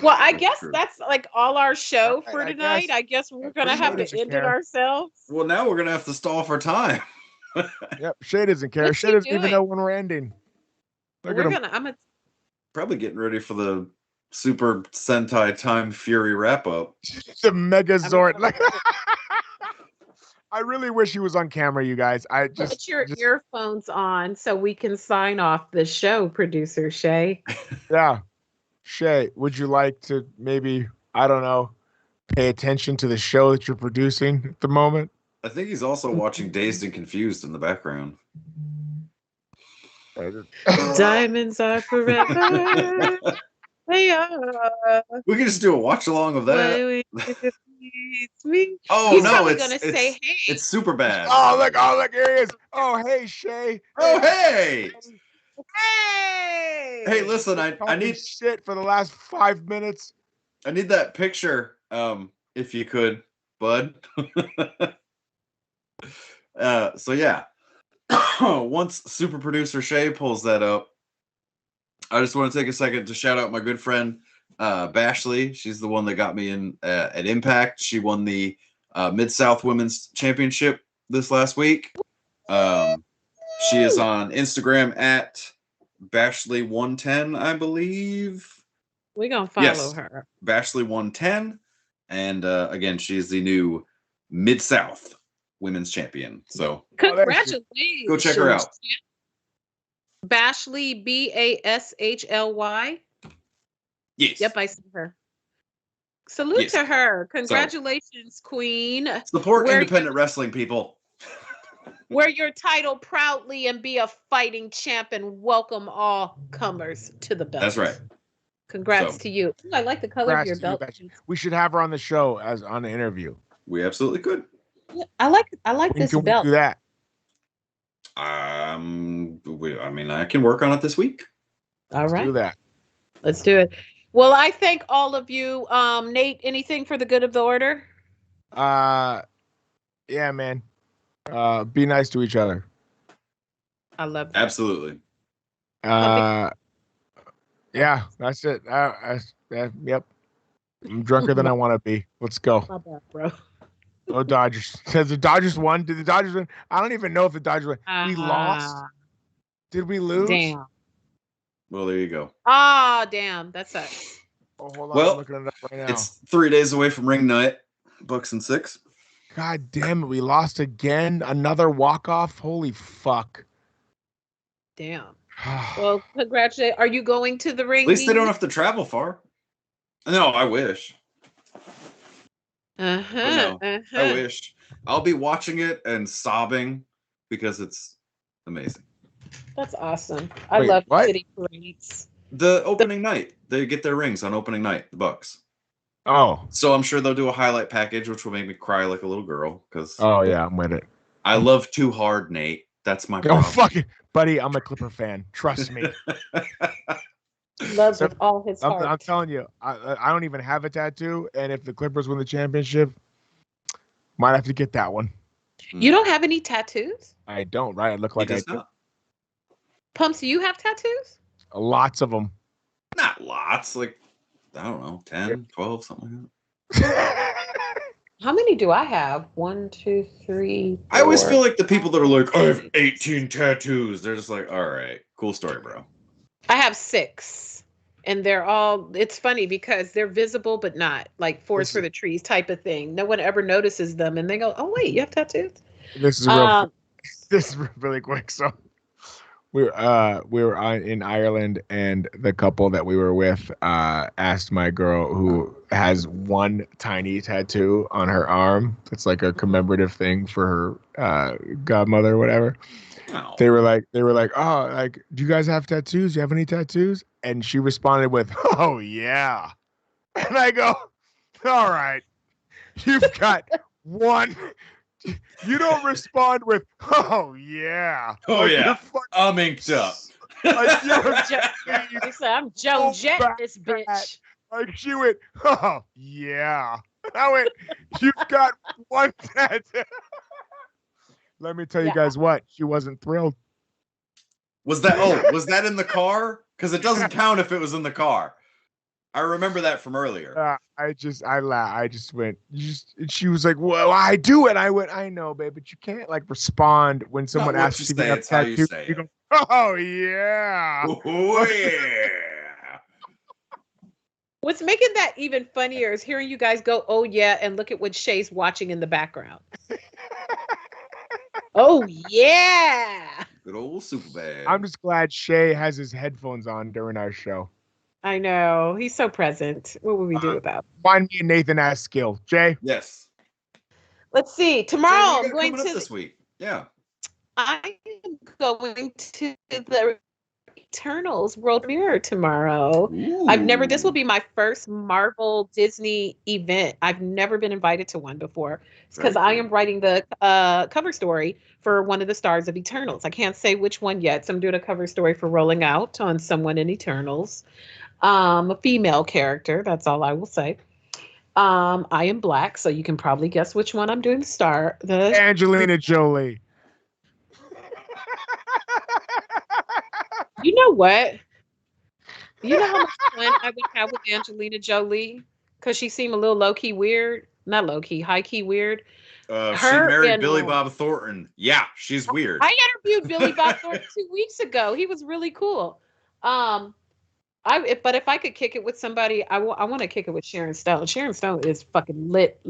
Well, I guess that's like all our show for tonight. I guess we're gonna have to end it ourselves. Well, now we're gonna have to stall for time. Yep, Shay doesn't care. Shay doesn't even know when we're ending. I'm gonna probably getting ready for the Super Sentai Time Fury wrap up. The Megazord. Like, I really wish he was on camera, you guys. I just put your earphones on so we can sign off the show, producer Shay. Yeah. Shay, would you like to maybe, I don't know, pay attention to the show that you're producing at the moment? I think he's also watching Dazed and Confused in the background. Diamonds are forever. They are. We can just do a watch along of that. Oh, no, it's super bad. Oh, look, here he is. Oh, hey, Shay. Oh, hey. Hey. Hey, listen, I need shit for the last 5 minutes. I need that picture, if you could, bud. So yeah. Once super producer Shay pulls that up, I just want to take a second to shout out my good friend Bashley. She's the one that got me in at Impact. She won the Mid-South Women's Championship this last week. She is on Instagram at Bashley110, I believe. We're gonna follow her. Bashley110. And again, she's the new Mid-South Women's Champion. So congratulations. Go check her out. Bashley, Bashly. Yes. Yep, I see her. Salute to her. Congratulations, Queen. Support independent wrestling, people. Wear your title proudly and be a fighting champ and welcome all comers to the belt. That's right. Congrats to you. Ooh, I like the color of your belt. We should have her on the show as on the interview. We absolutely could. Yeah, I like this belt. We do that? I mean, I can work on it this week. All right. Let's do that. Let's do it. Well, I thank all of you. Nate, anything for the good of the order? Yeah, man. Be nice to each other. I love that. Absolutely. Yeah, that's it. Yep. I'm drunker than I want to be. Let's go. My bad, bro. Oh, Dodgers. Has the Dodgers won? Did the Dodgers win? I don't even know if the Dodgers won. We lost? Did we lose? Damn. Well, there you go. Damn. That sucks. Oh, hold on. Well, I'm looking it up right now. It's 3 days away from ring night. Bucks and 6. God damn it. We lost again. Another walk-off. Holy fuck. Damn. Well, congratulations. Are you going to the ring? At least they don't have to travel far. No, I wish. I wish. I'll be watching it and sobbing because it's amazing. That's awesome. I love city parades. The opening night. They get their rings on opening night, the Bucks. Oh. So I'm sure they'll do a highlight package, which will make me cry like a little girl. Oh, yeah, I'm with it. I love Too Hard, Nate. That's my problem. Oh, fuck it. Buddy, I'm a Clipper fan. Trust me. Loves with all his heart. I'm telling you, I don't even have a tattoo, and if the Clippers win the championship, might have to get that one. You don't have any tattoos? I don't, right? I look like I do. Pumps, do you have tattoos? Lots of them. Not lots, like, I don't know, 10, 12, something like that. How many do I have? 1, 2, 3, 4. I always feel like the people that are like, I have 18 tattoos. They're just like, all right, cool story, bro. I have 6. And they're all, it's funny because they're visible, but not like forest for the trees type of thing. No one ever notices them. And they go, oh, wait, you have tattoos? This is really quick. So we were in Ireland, and the couple that we were with asked my girl, who has one tiny tattoo on her arm. It's like a commemorative thing for her godmother or whatever. Oh. They were like, oh, like, do you guys have tattoos? Do you have any tattoos? And she responded with, oh, yeah. And I go, all right, you've got one. You don't respond with, oh, yeah. Oh, like, yeah. I'm inked up. Like, I'm Joe Jet, this bitch. Like, she went, oh, yeah. And I went, you've got one tattoo. Let me tell you guys what. She wasn't thrilled. Was that in the car? Because it doesn't count if it was in the car. I remember that from earlier. I laughed. I just went. She was like, "Well, I do it." I went, "I know, babe, but you can't like respond when someone asks you to get it's how you say it. You go, "Oh yeah, Oh yeah." What's making that even funnier is hearing you guys go, "Oh yeah," and look at what Shay's watching in the background. Oh yeah. Good old Superbad. I'm just glad Shay has his headphones on during our show. I know. He's so present. What would we do without? Find me a Nathan Ass skill. Jay? Yes. Let's see. Tomorrow I'm going to this week. Yeah. I am going to the Eternals World Premiere tomorrow. Ooh. This will be my first Marvel Disney event. I've never been invited to one before. It's because I am writing the cover story for one of the stars of Eternals. I can't say which one yet. So I'm doing a cover story for Rolling Out on someone in Eternals. A female character. That's all I will say. I am Black, so you can probably guess which one I'm doing the Angelina Jolie. You know what? You know how much fun I would have with Angelina Jolie? Because she seemed a little low-key weird. Not low-key, high-key weird. She married Billy Bob Thornton. Yeah, she's weird. I interviewed Billy Bob Thornton 2 weeks ago. He was really cool. But if I could kick it with somebody, I want to kick it with Sharon Stone. Sharon Stone is fucking lit.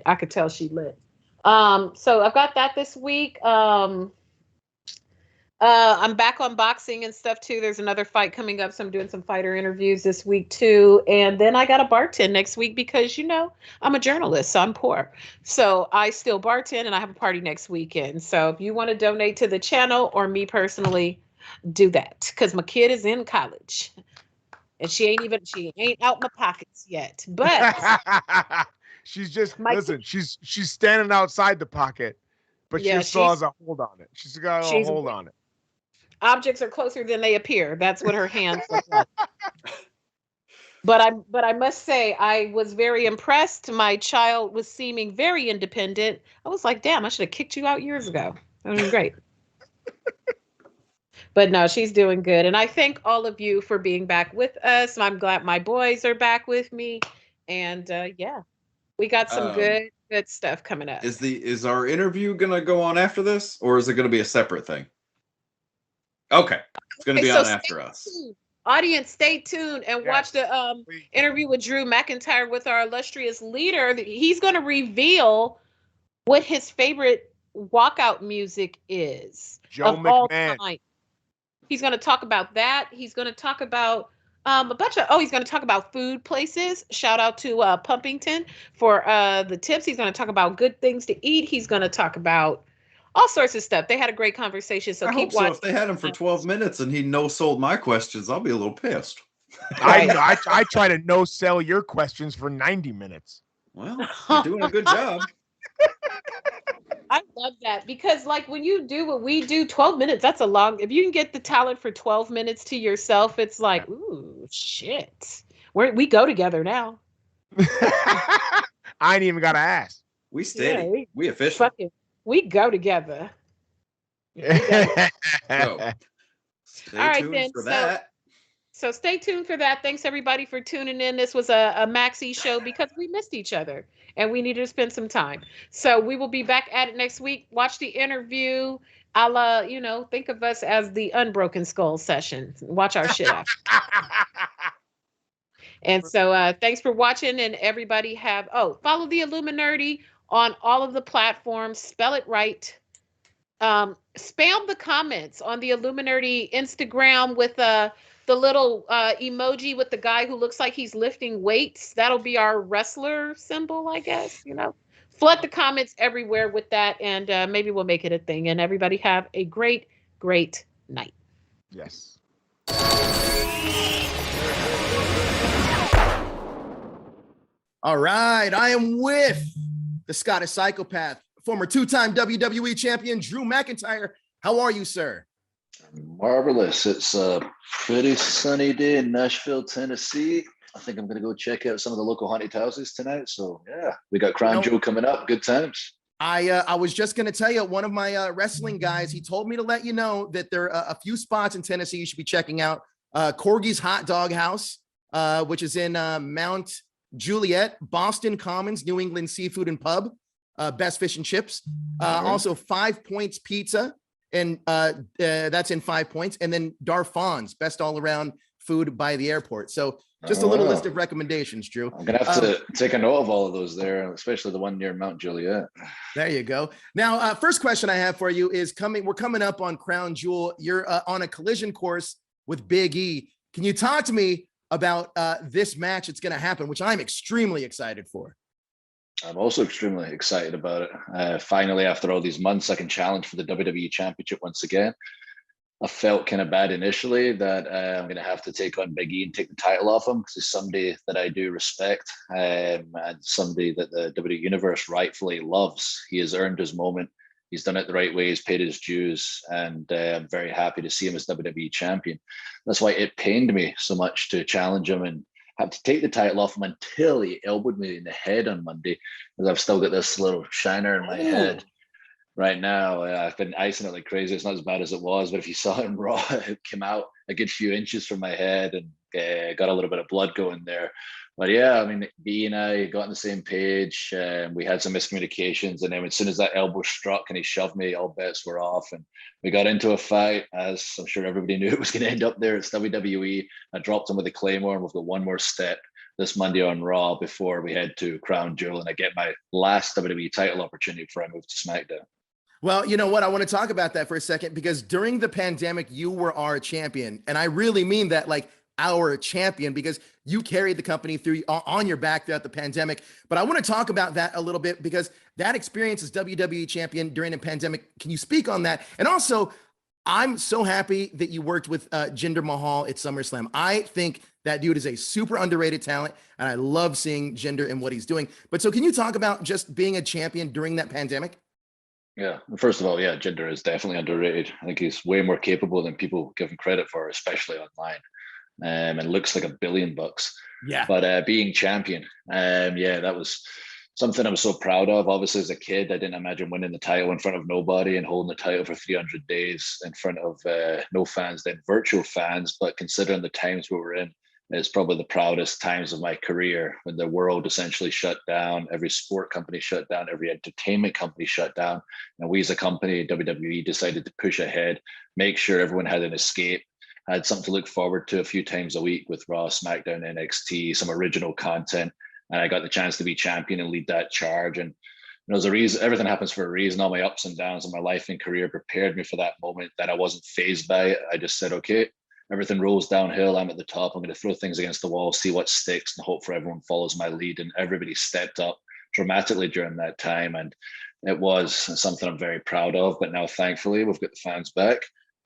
I could tell she lit. So I've got that this week. I'm back on boxing and stuff too. There's another fight coming up, so I'm doing some fighter interviews this week too. And then I got a bartend next week because, I'm a journalist, so I'm poor. So I still bartend and I have a party next weekend. So if you want to donate to the channel or me personally, do that because my kid is in college and she ain't out my pockets yet. But she's she's standing outside the pocket, but she still has a hold on it. She's got a hold on it. Objects are closer than they appear. That's what her hands look like. But I must say, I was very impressed. My child was seeming very independent. I was like, damn, I should have kicked you out years ago. That would have been great. But no, she's doing good. And I thank all of you for being back with us. I'm glad my boys are back with me. And we got some good stuff coming up. Is our interview gonna go on after this, or is it gonna be a separate thing? Okay, it's gonna be on after us. Audience, stay tuned and watch the interview with Drew McIntyre with our illustrious leader. He's gonna reveal what his favorite walkout music is Joe of all McMahon. time. He's gonna talk about that. He's gonna talk about he's going to talk about food places. Shout out to Pumpington for the tips. He's going to talk about good things to eat. He's going to talk about all sorts of stuff. They had a great conversation. So keep watching. So if they had him for 12 minutes and he no-sold my questions, I'll be a little pissed. I try to no-sell your questions for 90 minutes. Well, you're doing a good job. I love that because when you do what we do, 12 minutes, that's a long, if you can get the talent for 12 minutes to yourself, it's like, ooh, shit. We go together now. I ain't even got to ask. We steady. We official. We go together. So, stay tuned for that. So stay tuned for that. Thanks everybody for tuning in. This was a Maxi show because we missed each other and we needed to spend some time. So we will be back at it next week. Watch the interview. I'll think of us as the Unbroken Skull session. Watch our shit out. And so thanks for watching and everybody follow the Illuminerdi on all of the platforms. Spell it right. Spam the comments on the Illuminerdi Instagram with the little emoji with the guy who looks like he's lifting weights. That'll be our wrestler symbol, I guess. Flood the comments everywhere with that, and maybe we'll make it a thing. And everybody have a great, great night. Yes. All right, I am with the Scottish psychopath, former two-time WWE champion Drew McIntyre. How are you, sir? Marvelous. It's a pretty sunny day in Nashville, Tennessee. I think I'm going to go check out some of the local haunted houses tonight. So, yeah, we got Crown Jewel coming up. Good times. I was just going to tell you, one of my wrestling guys, he told me to let you know that there are a few spots in Tennessee you should be checking out. Corgi's Hot Dog House, which is in Mount Juliet, Boston Commons, New England Seafood and Pub, Best Fish and Chips. Also 5 Points Pizza, and that's in 5 Points. And then Darfon's, best all around food by the airport. So just a little list of recommendations, Drew. I'm gonna have to take a note of all of those there, especially the one near Mount Juliet. There you go. Now, first question I have for you is we're coming up on Crown Jewel. You're on a collision course with Big E. Can you talk to me about this match that's going to happen, which I'm extremely excited for? I'm also extremely excited about it. Finally, after all these months, I can challenge for the WWE Championship once again. I felt kind of bad initially that I'm going to have to take on Big E and take the title off him, because he's somebody that I do respect, and somebody that the WWE Universe rightfully loves. He has earned his moment. He's done it the right way. He's paid his dues, and I'm very happy to see him as WWE Champion. That's why it pained me so much to challenge him and have to take the title off him until he elbowed me in the head on Monday, because I've still got this little shiner in my head. Right now, I've been icing it like crazy. It's not as bad as it was, but if you saw it in Raw, it came out a good few inches from my head and got a little bit of blood going there. But yeah, I mean, B and I got on the same page, and we had some miscommunications. And then as soon as that elbow struck and he shoved me, all bets were off. And we got into a fight, as I'm sure everybody knew it was going to end up there. It's WWE. I dropped him with a Claymore, and we've got one more step this Monday on Raw before we head to Crown Jewel, and I get my last WWE title opportunity before I move to SmackDown. Well, you know what? I want to talk about that for a second, because during the pandemic, you were our champion. And I really mean that, like our champion, because you carried the company through on your back throughout the pandemic. But I want to talk about that a little bit, because that experience as WWE champion during the pandemic, can you speak on that? And also, I'm so happy that you worked with Jinder Mahal at SummerSlam. I think that dude is a super underrated talent, and I love seeing Jinder and what he's doing. But so can you talk about just being a champion during that pandemic? Yeah, first of all, yeah, Jinder is definitely underrated. I think he's way more capable than people give him credit for, especially online. And looks like $1 billion. Yeah. But being champion, yeah, that was something I was so proud of. Obviously, as a kid, I didn't imagine winning the title in front of nobody and holding the title for 300 days in front of no fans, then virtual fans. But considering the times we were in, it's probably the proudest times of my career, when the world essentially shut down, every sport company shut down, every entertainment company shut down. And we as a company, WWE, decided to push ahead, make sure everyone had an escape, had something to look forward to a few times a week with Raw, SmackDown, NXT, some original content. And I got the chance to be champion and lead that charge. And there's a reason, everything happens for a reason. All my ups and downs in my life and career prepared me for that moment, that I wasn't fazed by it. I just said, okay, everything rolls downhill. I'm at the top. I'm going to throw things against the wall, see what sticks, and hope for everyone follows my lead. And everybody stepped up dramatically during that time. And it was something I'm very proud of. But now, thankfully, we've got the fans back.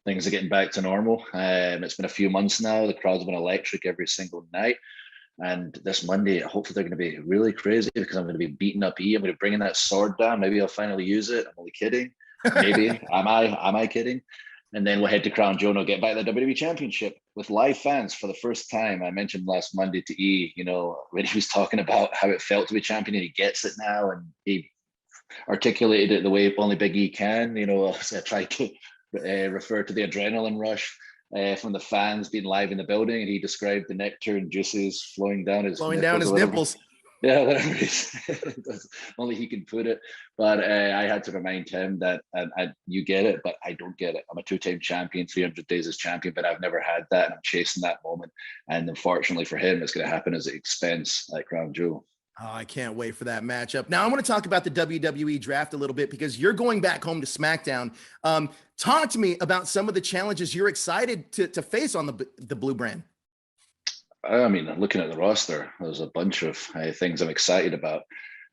Things are getting back to normal. It's been a few months now. The crowd's been electric every single night. And this Monday, hopefully they're going to be really crazy, because I'm going to be beating up E. I'm going to bring in that sword down. Maybe I'll finally use it. I'm only kidding. Maybe. Am I kidding? And then we'll head to Crown Jewel and we'll get back to the WWE Championship with live fans for the first time. I mentioned last Monday to E, you know, when he was talking about how it felt to be champion, and he gets it now, and he articulated it the way only Big E can. You know, I tried to refer to the adrenaline rush from the fans being live in the building, and he described the nectar and juices flowing down his nipples. Yeah, whatever only he can put it. But I had to remind him that you get it, but I don't get it. I'm a two-time champion, 300 days as champion, but I've never had that, and I'm chasing that moment. And unfortunately for him, it's going to happen as an expense at Crown Jewel. Oh, I can't wait for that matchup. Now, I want to talk about the WWE draft a little bit, because you're going back home to SmackDown. Talk to me about some of the challenges you're excited to face on the Blue brand. I mean, looking at the roster, there's a bunch of things I'm excited about.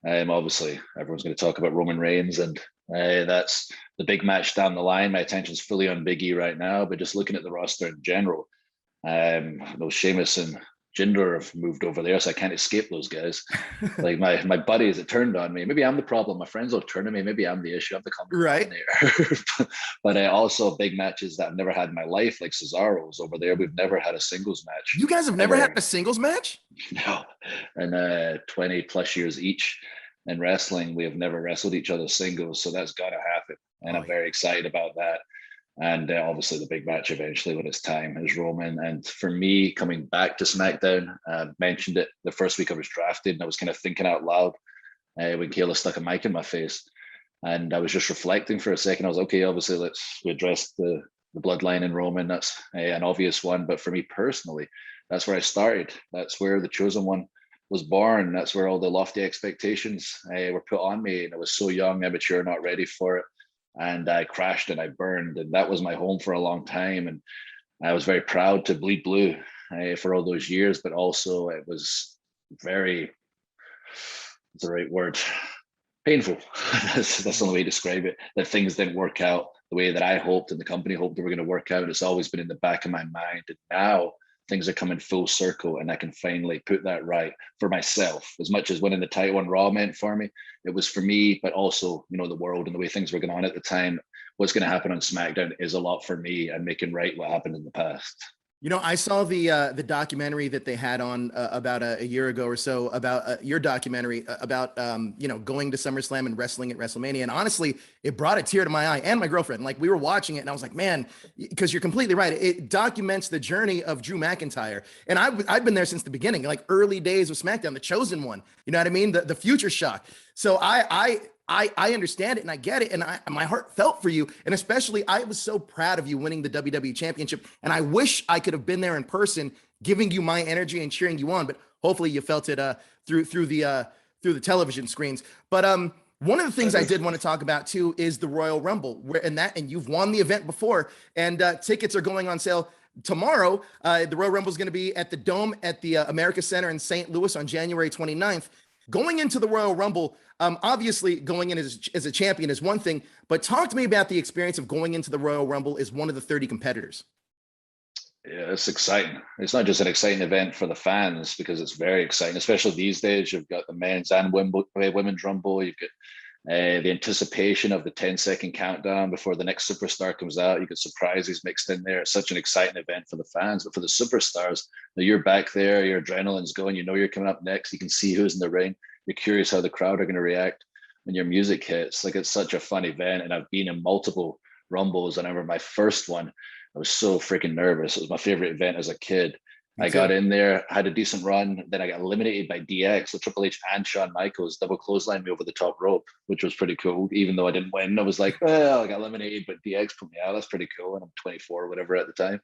Obviously, everyone's going to talk about Roman Reigns, and that's the big match down the line. My attention's fully on Big E right now, but just looking at the roster in general, those Sheamus and Jinder have moved over there, so I can't escape those guys. Like my buddies, it turned on me. Maybe I'm the problem. My friends will turn on me. Maybe I'm the issue. I'm the common denominator. But also big matches that I've never had in my life, like Cesaro's over there. We've never had a singles match. You guys have never had a singles match? No, and 20 plus years each. in wrestling, we have never wrestled each other singles, so that's got to happen, and I'm very excited about that. And obviously the big match eventually when it's time is Roman. And for me, coming back to SmackDown, mentioned it the first week I was drafted, and I was kind of thinking out loud when Kayla stuck a mic in my face, and I was just reflecting for a second. I was okay, obviously we address the bloodline in Roman. That's an obvious one, but for me personally, that's where I started. That's where the chosen one was born. That's where all the lofty expectations were put on me, and I was so young, immature, not ready for it, and I crashed and I burned, and that was my home for a long time. And I was very proud to bleed blue for all those years, but also it was very, what's the right word, painful. That's the only way to describe it, that things didn't work out the way that I hoped and the company hoped they were going to work out. It's always been in the back of my mind, and now things are coming full circle, and I can finally put that right for myself. As much as winning the title on Raw meant for me, it was for me, but also, you know, the world and the way things were going on at the time. What's going to happen on SmackDown is a lot for me and making right what happened in the past. You know, I saw the documentary that they had on about a year ago or so about your documentary about you know, going to SummerSlam and wrestling at WrestleMania, and honestly, it brought a tear to my eye and my girlfriend. Like, we were watching it, and I was like, man, because you're completely right. It documents the journey of Drew McIntyre, and I've been there since the beginning, like early days of SmackDown, the chosen one. You know what I mean? The future shock. So I understand it and I get it, and my heart felt for you, and especially I was so proud of you winning the WWE Championship, and I wish I could have been there in person, giving you my energy and cheering you on. But hopefully you felt it through the television screens. But one of the things I did want to talk about too is the Royal Rumble, and you've won the event before, and tickets are going on sale tomorrow. The Royal Rumble is going to be at the Dome at the America Center in St. Louis on January 29th. Going into the Royal Rumble, obviously going in as a champion is one thing, but talk to me about the experience of going into the Royal Rumble as one of the 30 competitors. Yeah, it's exciting. It's not just an exciting event for the fans, because it's very exciting, especially these days. You've got the men's and women's Rumble. You've got the anticipation of the 10-second countdown before the next superstar comes out. You get surprises mixed in there. It's such an exciting event for the fans, but for the superstars, you're back there, your adrenaline's going, you know you're coming up next, you can see who's in the ring, you're curious how the crowd are going to react when your music hits. Like, it's such a fun event, and I've been in multiple Rumbles, and I remember my first one, I was so freaking nervous. It was my favorite event as a kid. I got in there, had a decent run, then I got eliminated by DX. So Triple H and Shawn Michaels double clotheslined me over the top rope, which was pretty cool. Even though I didn't win, I was like, well, I got eliminated, but DX put me out. That's pretty cool. And I'm 24 or whatever at the time.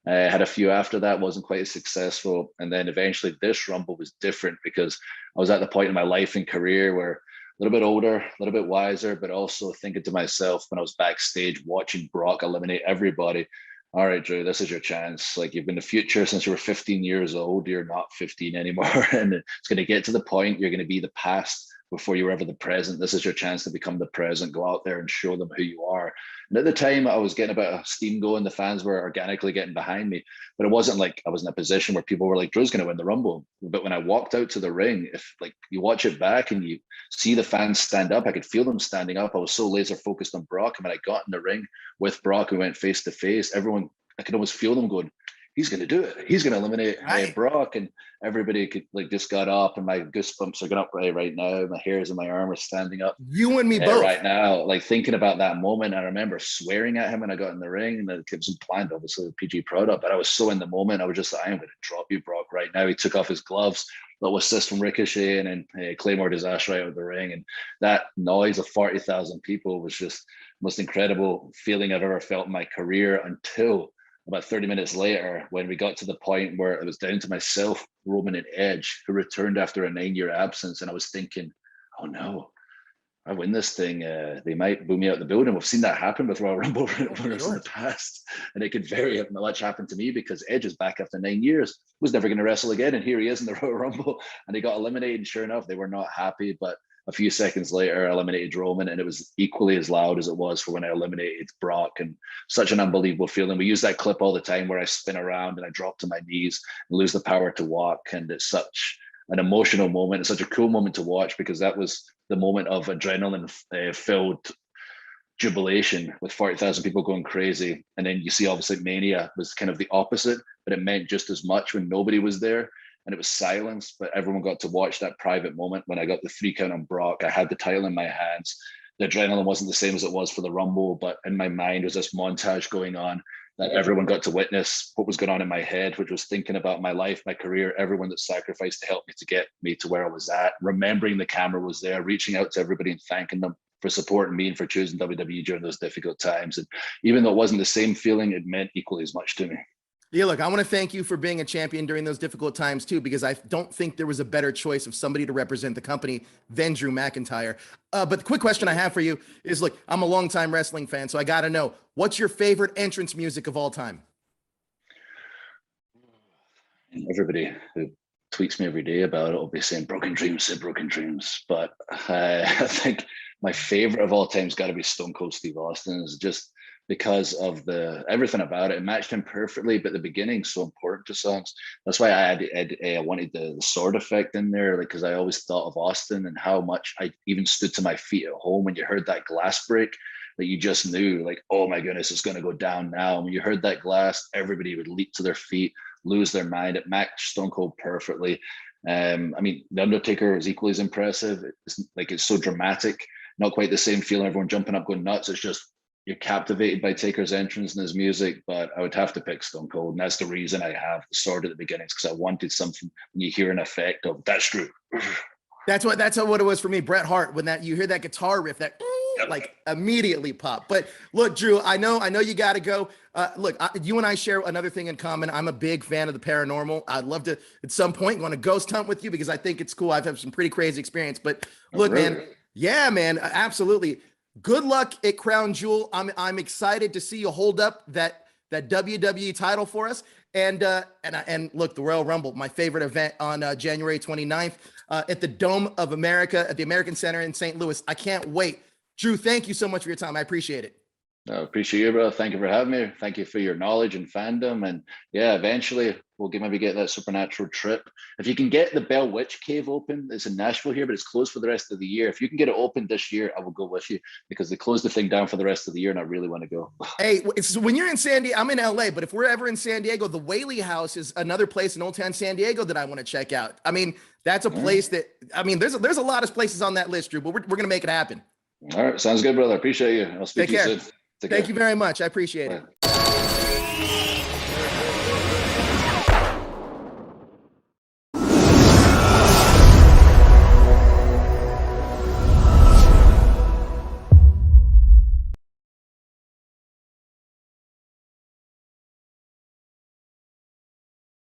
I had a few after that, wasn't quite as successful. And then eventually this Rumble was different, because I was at the point in my life and career where a little bit older, a little bit wiser, but also thinking to myself when I was backstage watching Brock eliminate everybody, all right, Drew, this is your chance. Like, you've been the future since you were 15 years old. You're not 15 anymore. And it's going to get to the point you're going to be the past before you were ever the present. This is your chance to become the present. Go out there and show them who you are. And at the time, I was getting a bit of steam going. The fans were organically getting behind me. But it wasn't like I was in a position where people were like, Drew's going to win the Rumble. But when I walked out to the ring, if like you watch it back and you see the fans stand up, I could feel them standing up. I was so laser focused on Brock. And when I got in the ring with Brock, we went face to face. Everyone, I could almost feel them going, he's going to do it. He's going to eliminate Brock. And everybody could like just got up, and my goosebumps are going up right now. My hairs in my arm are standing up. You and me both. Right now, like thinking about that moment. I remember swearing at him when I got in the ring, and it was planned, obviously, the PG product, but I was so in the moment. I was just like, I am going to drop you, Brock, right now. He took off his gloves, little assist from Ricochet, and then Claymore disaster right out of the ring. And that noise of 40,000 people was just the most incredible feeling I've ever felt in my career, until about 30 minutes later, when we got to the point where it was down to myself, Roman, and Edge, who returned after a 9-year absence. And I was thinking, oh no, I win this thing, they might boo me out the building. We've seen that happen with Royal Rumble winners in the past. And it could very much happen to me, because Edge is back after 9 years, was never going to wrestle again. And here he is in the Royal Rumble, and he got eliminated. And sure enough, they were not happy. But a few seconds later, I eliminated Roman, and it was equally as loud as it was for when I eliminated Brock. And such an unbelievable feeling. We use that clip all the time where I spin around and I drop to my knees and lose the power to walk. And it's such an emotional moment. It's such a cool moment to watch, because that was the moment of adrenaline filled jubilation with 40,000 people going crazy. And then you see, obviously, Mania was kind of the opposite, but it meant just as much when nobody was there. and it was silence, but everyone got to watch that private moment when I got the 3 count on Brock. I had the title in my hands. The adrenaline wasn't the same as it was for the Rumble, but in my mind was this montage going on that everyone got to witness what was going on in my head, which was thinking about my life, my career, everyone that sacrificed to help me to get me to where I was at, remembering the camera was there, reaching out to everybody and thanking them for supporting me and for choosing WWE during those difficult times. And even though it wasn't the same feeling, it meant equally as much to me. Yeah, look, I want to thank you for being a champion during those difficult times too, because I don't think there was a better choice of somebody to represent the company than Drew McIntyre. But the quick question I have for you is, look, I'm a longtime wrestling fan, so I got to know, what's your favorite entrance music of all time? Everybody who tweets me every day about it will be saying broken dreams, said broken dreams. But I think my favorite of all time has got to be Stone Cold Steve Austin. It's just because of everything about it. It matched him perfectly, but the beginning's so important to songs. That's why I wanted the sword effect in there, like, because I always thought of Austin and how much I even stood to my feet at home when you heard that glass break, that you just knew, like, oh my goodness, it's going to go down now. And when you heard that glass, everybody would leap to their feet, lose their mind. It matched Stone Cold perfectly. I mean, The Undertaker is equally as impressive. It's so dramatic, not quite the same feeling, everyone jumping up, going nuts. It's just, you're captivated by Taker's entrance and his music, but I would have to pick Stone Cold. And that's the reason I have the sword at the beginning, because I wanted something when you hear an effect of, that's true. That's what it was for me. Bret Hart, when you hear that guitar riff, that like immediately pop. But look, Drew, I know you got to go. Look, you and I share another thing in common. I'm a big fan of the paranormal. I'd love to at some point want to ghost hunt with you, because I think it's cool. I've had some pretty crazy experience, but look, really? man. Yeah, man. Absolutely. Good luck at Crown Jewel. I'm excited to see you hold up that WWE title for us. And look, the Royal Rumble, my favorite event on January 29th at the Dome of America at the American Center in St. Louis. I can't wait. Drew, thank you so much for your time. I appreciate it. I appreciate you, bro. Thank you for having me. Thank you for your knowledge and fandom. And yeah, eventually we'll maybe get that supernatural trip. If you can get the Bell Witch Cave open, it's in Nashville here, but it's closed for the rest of the year. If you can get it open this year, I will go with you, because they closed the thing down for the rest of the year and I really want to go. Hey, when you're in San Diego, I'm in LA, but if we're ever in San Diego, the Whaley House is another place in Old Town San Diego that I want to check out. I mean, that's a place that, I mean, there's a lot of places on that list, Drew, but we're going to make it happen. All right. Sounds good, brother. I appreciate you. I'll speak to you soon. Thank you very much. I appreciate it.